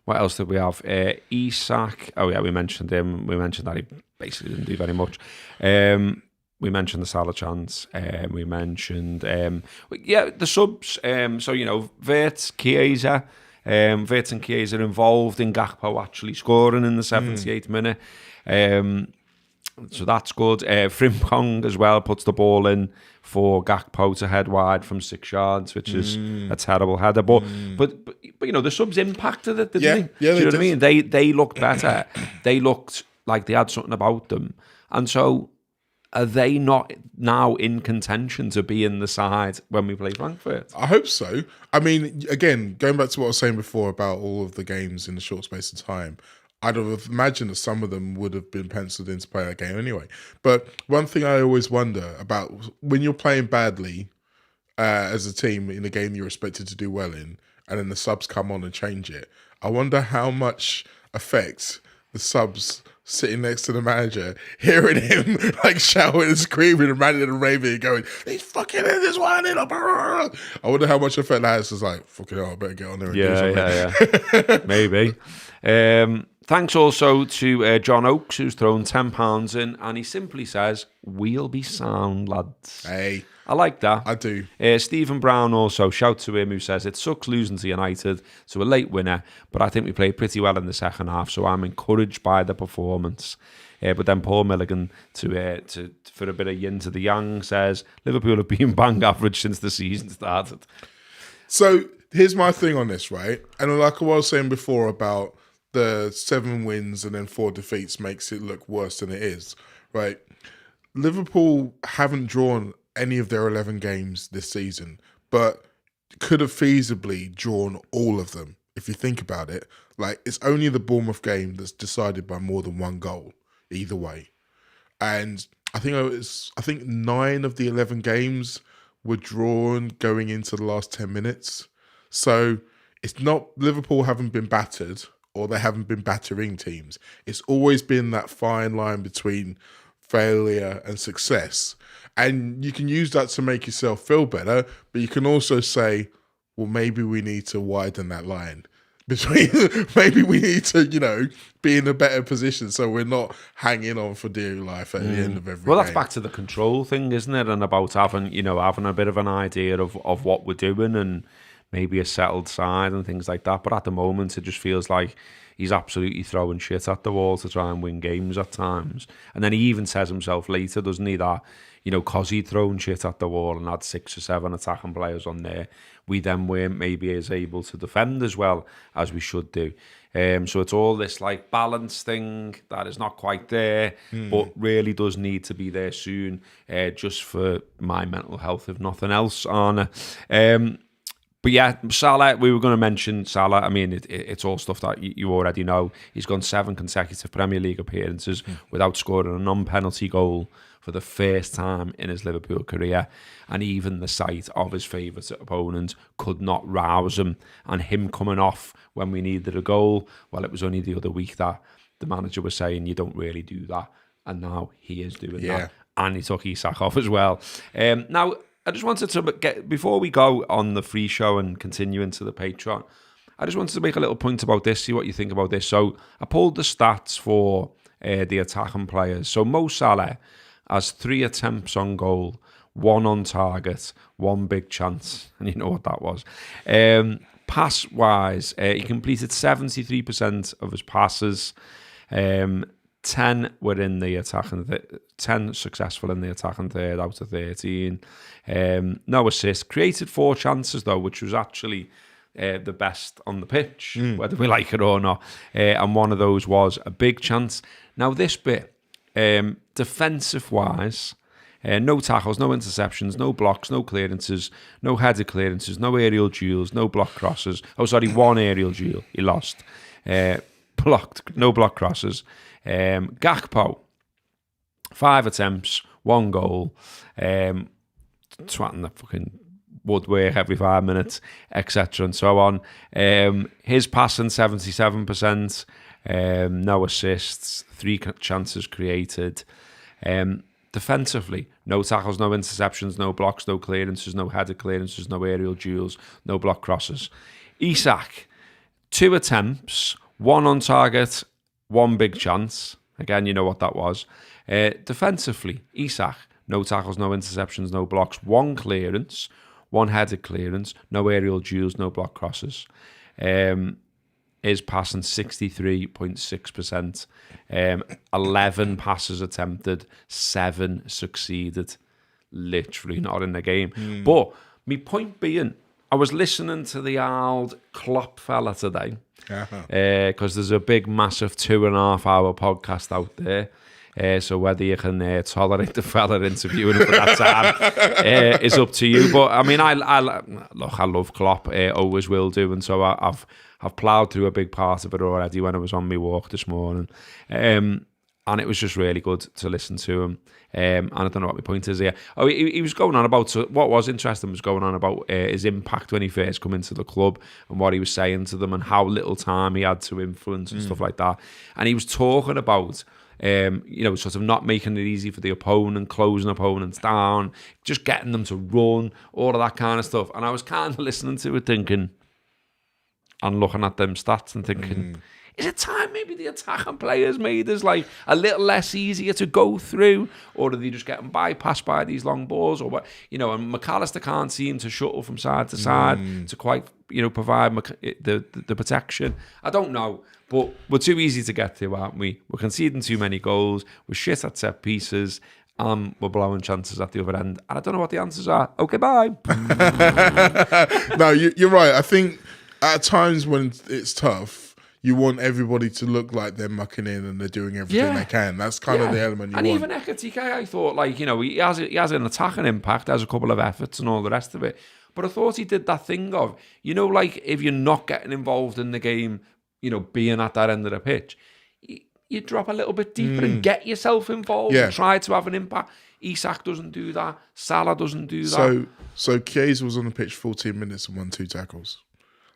A: What else did we have? Isak. Oh yeah, we mentioned him. We mentioned that he basically didn't do very much. We mentioned the Salah chance. We mentioned the subs. Wirtz, Chiesa. Wirtz and Chiesa are involved in Gakpo actually scoring in the 78th minute. So that's good. Frimpong as well puts the ball in for Gakpo to head wide from 6 yards, which is a terrible header. But the subs impacted it, didn't they? Yeah, do you know what I mean? They looked better. They looked like they had something about them. And so are they not now in contention to be in the side when we play Frankfurt?
B: I hope so. I mean, again, going back to what I was saying before about all of the games in a short space of time, I'd have imagined that some of them would have been penciled in to play that game anyway. But one thing I always wonder about when you're playing badly as a team in a game you're expected to do well in, and then the subs come on and change it, I wonder how much affects the subs sitting next to the manager, hearing him like shouting and screaming and ranting and raving and going, "He's fucking in this one." I wonder how much effect that has. It's like, fucking hell, I better get on there and do something.
A: Maybe. Thanks also to John Oakes, who's thrown £10 in, and he simply says, "We'll be sound, lads."
B: Hey.
A: I like that.
B: I do.
A: Stephen Brown also, shout to him, who says, "It sucks losing to United, so a late winner, but I think we played pretty well in the second half, so I'm encouraged by the performance." But then Paul Milligan, for a bit of yin to the yang, says, "Liverpool have been bang average since the season started."
B: So here's my thing on this, right? And like I was saying before about the 7 wins and then 4 defeats makes it look worse than it is, right? Liverpool haven't drawn any of their 11 games this season, but could have feasibly drawn all of them. If you think about it, like it's only the Bournemouth game that's decided by more than 1 goal either way. And I think 9 of the 11 games were drawn going into the last 10 minutes. So it's not Liverpool haven't been battered or they haven't been battering teams. It's always been that fine line between failure, and success. And you can use that to make yourself feel better, but you can also say, well, maybe we need to widen that line between, maybe we need to, be in a better position so we're not hanging on for dear life at the end of every
A: Well, that's
B: game.
A: back to the control thing, isn't it? And about having a bit of an idea of what we're doing and maybe a settled side and things like that. But at the moment, it just feels like he's absolutely throwing shit at the wall to try and win games at times. And then he even says himself later, doesn't he, that, because he'd thrown shit at the wall and had 6 or 7 attacking players on there, we then weren't maybe as able to defend as well as we should do. So it's all this like balance thing that is not quite there, but really does need to be there soon, just for my mental health, if nothing else, Arne. But yeah, Salah, we were going to mention Salah. I mean, it's all stuff that you already know. He's gone 7 consecutive Premier League appearances without scoring a non-penalty goal for the first time in his Liverpool career. And even the sight of his favourite opponent could not rouse him. And him coming off when we needed a goal, well, it was only the other week that the manager was saying, you don't really do that. And now he is doing that. And he took Isak off as well. Now, I just wanted to get, before we go on the free show and continue into the Patreon, I just wanted to make a little point about this, see what you think about this. So I pulled the stats for the attacking players. So Mo Salah has 3 attempts on goal, 1 on target, 1 big chance. And you know what that was. Pass-wise, he completed 73% of his passes. 10 were in the attacking, 10 successful in the attacking third out of 13. No assists. Created 4 chances though, which was actually the best on the pitch, whether we like it or not. And one of those was a big chance. Now this bit, defensive-wise, no tackles, no interceptions, no blocks, no clearances, no headed clearances, no aerial duels, no block crosses. Oh, sorry, 1 aerial duel he lost. Blocked, no block crosses. Gakpo, 5 attempts, 1 goal, twatting the fucking woodwork every 5 minutes, etc. and so on. His passing 77%, no assists, 3 chances created. Defensively, no tackles, no interceptions, no blocks, no clearances, no headed clearances, no aerial duels, no block crosses. Isak, 2 attempts, 1 on target, 1 big chance. Again, you know what that was. Defensively, Isak, no tackles, no interceptions, no blocks, 1 clearance, 1 headed clearance, no aerial duels, no block crosses. Is passing 63.6%. 11 passes attempted, 7 succeeded. Literally not in the game. But my point being, I was listening to the old Klopp fella today, because there's a big, massive 2.5-hour podcast out there. So whether you can tolerate the fella interviewing him for that time is up to you. But I mean, I love Klopp, always will do, and so I've ploughed through a big part of it already when I was on my walk this morning, and it was just really good to listen to him. And I don't know what my point is here. Oh, he was going on about, so what was interesting was going on about his impact when he first come into the club and what he was saying to them and how little time he had to influence and stuff like that. And he was talking about, sort of not making it easy for the opponent, closing opponents down, just getting them to run, all of that kind of stuff. And I was kind of listening to it thinking, and looking at them stats and thinking, is it time maybe the attacking players made us like a little less easier to go through, or are they just getting bypassed by these long balls, or what? And McAllister can't seem to shuttle from side to side to quite provide the protection. I don't know, but we're too easy to get to, aren't we? We're conceding too many goals. We're shit at set pieces. We're blowing chances at the other end, and I don't know what the answers are. Okay, bye.
B: No, you're right. I think at times when it's tough, you want everybody to look like they're mucking in and they're doing everything they can. That's kind of the element you want. And
A: even Ekitike, I thought, he has an attacking impact, has a couple of efforts and all the rest of it. But I thought he did that thing of, if you're not getting involved in the game, being at that end of the pitch, you drop a little bit deeper and get yourself involved and try to have an impact. Isak doesn't do that. Salah doesn't do that.
B: So Chiesa was on the pitch 14 minutes and won 2 tackles.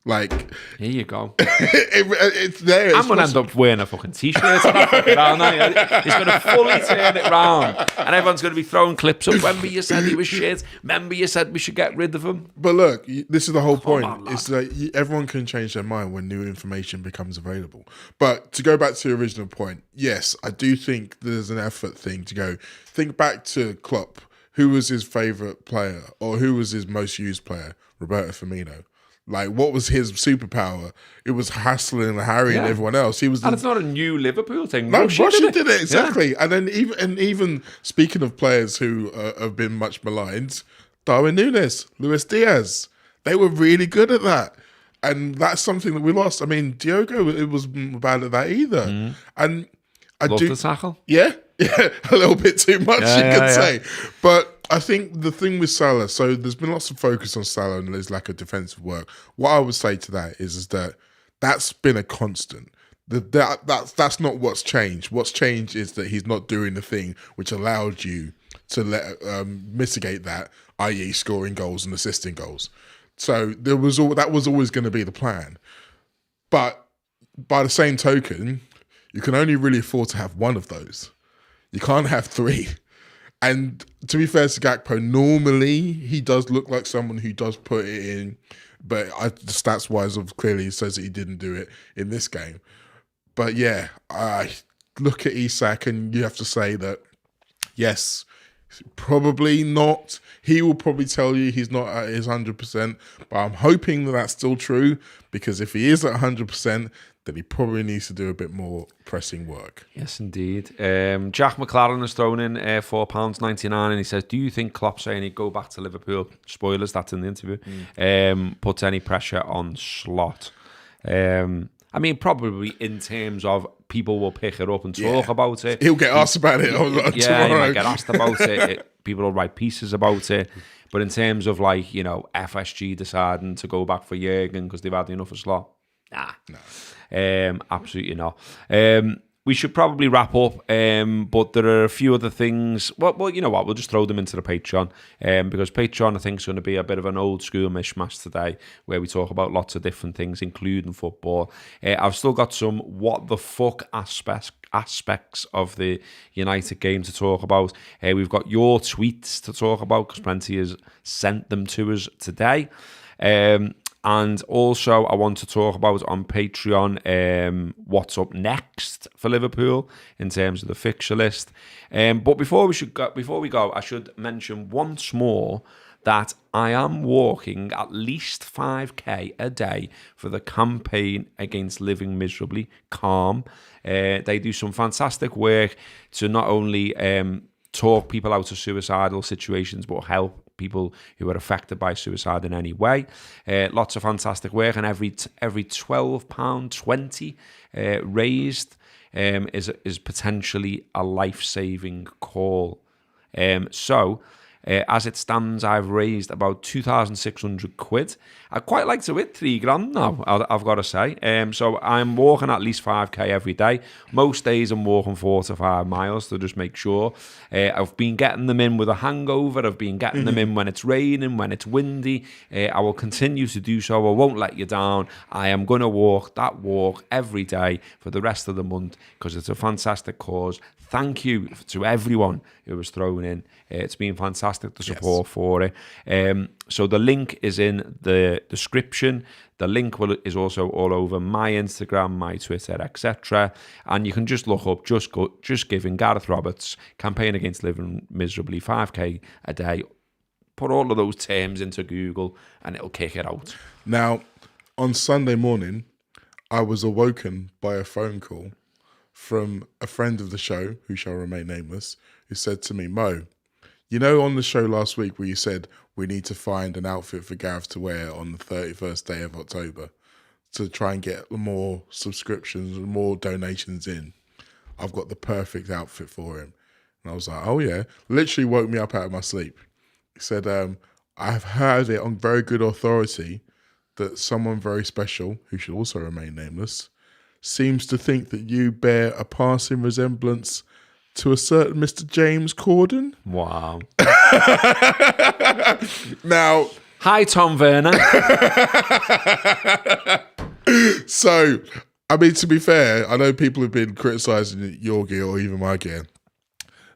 B: Like,
A: here you go.
B: It's there.
A: I'm going to end up wearing a fucking t-shirt, aren't I? He's going to fully turn it round, and everyone's going to be throwing clips up. Remember you said he was shit? Remember you said we should get rid of him?
B: But look, this is the whole point.
A: On,
B: it's like everyone can change their mind when new information becomes available. But to go back to the original point, yes, I do think there's an effort thing to go. Think back to Klopp. Who was his favourite player, or who was his most used player? Roberto Firmino. Like, what was his superpower? It was hassling and harrying everyone else. He was,
A: and it's not a new Liverpool thing.
B: No, Russia did it exactly. Yeah. And then even speaking of players who have been much maligned, Darwin Núñez, Luis Diaz, they were really good at that, and that's something that we lost. I mean, Diogo, it wasn't bad at that either. And I
A: love
B: do
A: the tackle.
B: Yeah, a little bit too much, you could say. But I think the thing with Salah, so there's been lots of focus on Salah and his lack of defensive work. What I would say to that is that that's been a constant. That's not what's changed. What's changed is that he's not doing the thing which allowed you to mitigate that, i.e. scoring goals and assisting goals. So that was always going to be the plan. But by the same token, you can only really afford to have one of those. You can't have three. And to be fair to Gakpo, normally he does look like someone who does put it in, but the stats-wise, clearly says that he didn't do it in this game. But yeah, I look at Isak and you have to say that, yes, probably not. He will probably tell you he's not at his 100%, but I'm hoping that that's still true, because if he is at 100%, then he probably needs to do a bit more pressing work.
A: Yes, indeed. Jack McLaren has thrown in £4.99, and he says, do you think Klopp saying he'd go back to Liverpool, spoilers, that's in the interview, puts any pressure on Slot? I mean, probably in terms of people will pick it up and talk about it.
B: He'll get asked about it tomorrow.
A: He might get asked about it. People will write pieces about it. But in terms of, like, you know, FSG deciding to go back for Jurgen because they've had enough of Slot, nah. No. Absolutely not. We should probably wrap up, but there are a few other things. Well, you know what? We'll just throw them into the Patreon, because Patreon, I think, is going to be a bit of an old school mishmash today, where we talk about lots of different things, including football. I've still got some what the fuck aspects of the United game to talk about. We've got your tweets to talk about, because plenty has sent them to us today. And also, I want to talk about on Patreon what's up next for Liverpool in terms of the fixture list. But before we go, I should mention once more that I am walking at least 5k a day for the campaign against living miserably. Calm. They do some fantastic work to not only talk people out of suicidal situations, but help people who are affected by suicide in any way. Lots of fantastic work, and every £12.20 raised is potentially a life-saving call. So as it stands, I've raised about 2,600 quid. I'd quite like to hit £3,000 now, I've got to say. So I'm walking at least 5k every day. Most days I'm walking 4 to 5 miles to just make sure. I've been getting them in with a hangover. I've been getting them in when it's raining, when it's windy. I will continue to do so. I won't let you down. I am going to walk that walk every day for the rest of the month, because it's a fantastic cause. Thank you to everyone who was thrown in. It's been fantastic, the support for it. So the link is in the description. The link is also all over my Instagram, my Twitter, etc. And you can just look up Just Giving Gareth Roberts campaign against living miserably, 5k a day. Put all of those terms into Google and it'll kick it out.
B: Now, on Sunday morning, I was awoken by a phone call from a friend of the show, who shall remain nameless, who said to me, Mo, you know, on the show last week where you said we need to find an outfit for Gareth to wear on the 31st day of October to try and get more subscriptions and more donations in. I've got the perfect outfit for him. And I was like, oh yeah. Literally woke me up out of my sleep. He said, I've heard it on very good authority that someone very special, who should also remain nameless, seems to think that you bear a passing resemblance to a certain Mr. James Corden.
A: Wow.
B: Now,
A: Hi, Tom Werner.
B: So, I mean, to be fair, I know people have been criticising your gear or even my gear.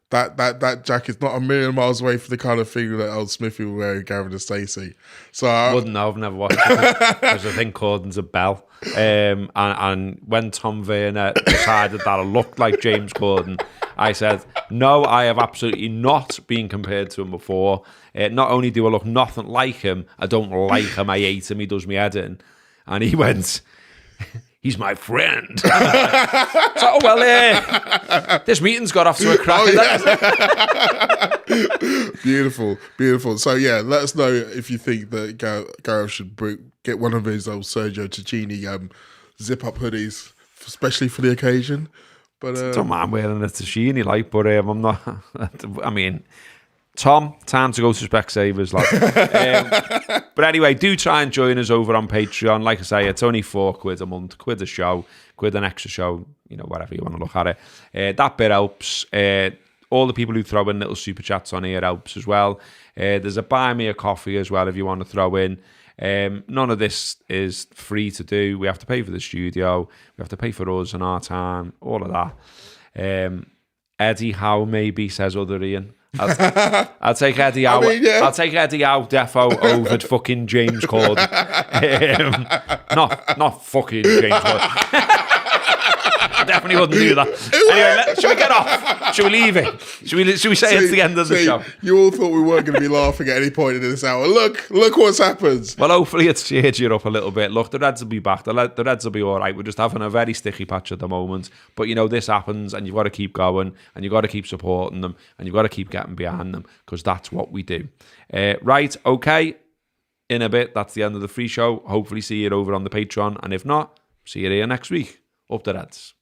B: That jacket's not a million miles away from the kind of thing that old Smithy will wear in Gavin and Stacey. So
A: Wouldn't know. I've never watched it because I think Corden's a bell. And when Tom Werner decided that I looked like James Corden, I said, no, I have absolutely not been compared to him before. Not only do I look nothing like him, I don't like him. I hate him. He does me head in. And he went... He's my friend. So, this meeting's got off to a crack.
B: Beautiful, beautiful. So, yeah, let us know if you think that Gareth should get one of his old Sergio Tacchini zip-up hoodies, especially for the occasion. But
A: don't mind wearing a Tacchini, but I'm not... I mean... Tom, time to go to Specsavers, lad. But anyway, do try and join us over on Patreon. Like I say, it's only £4 a month, £1 a show, £1 an extra show, whatever you want to look at it. That bit helps. All the people who throw in little super chats on here helps as well. There's a buy me a coffee as well if you want to throw in. None of this is free to do. We have to pay for the studio. We have to pay for us and our time, all of that. Eddie Howe maybe, says other Ian. I'll take Eddie out. I'll take Eddie out defo over fucking James Corden. Not fucking James Corden. I definitely wouldn't do that. Anyway, should we get off? Should we leave it? Should we say it's the end of the show?
B: You all thought we weren't going to be laughing at any point in this hour. Look what's happened.
A: Well, hopefully it's cheered you up a little bit. Look, the Reds will be back. The Reds will be all right. We're just having a very sticky patch at the moment. But, this happens and you've got to keep going and you've got to keep supporting them and you've got to keep getting behind them because that's what we do. Right, okay. In a bit, that's the end of the free show. Hopefully see you over on the Patreon. And if not, see you here next week. Up the Reds.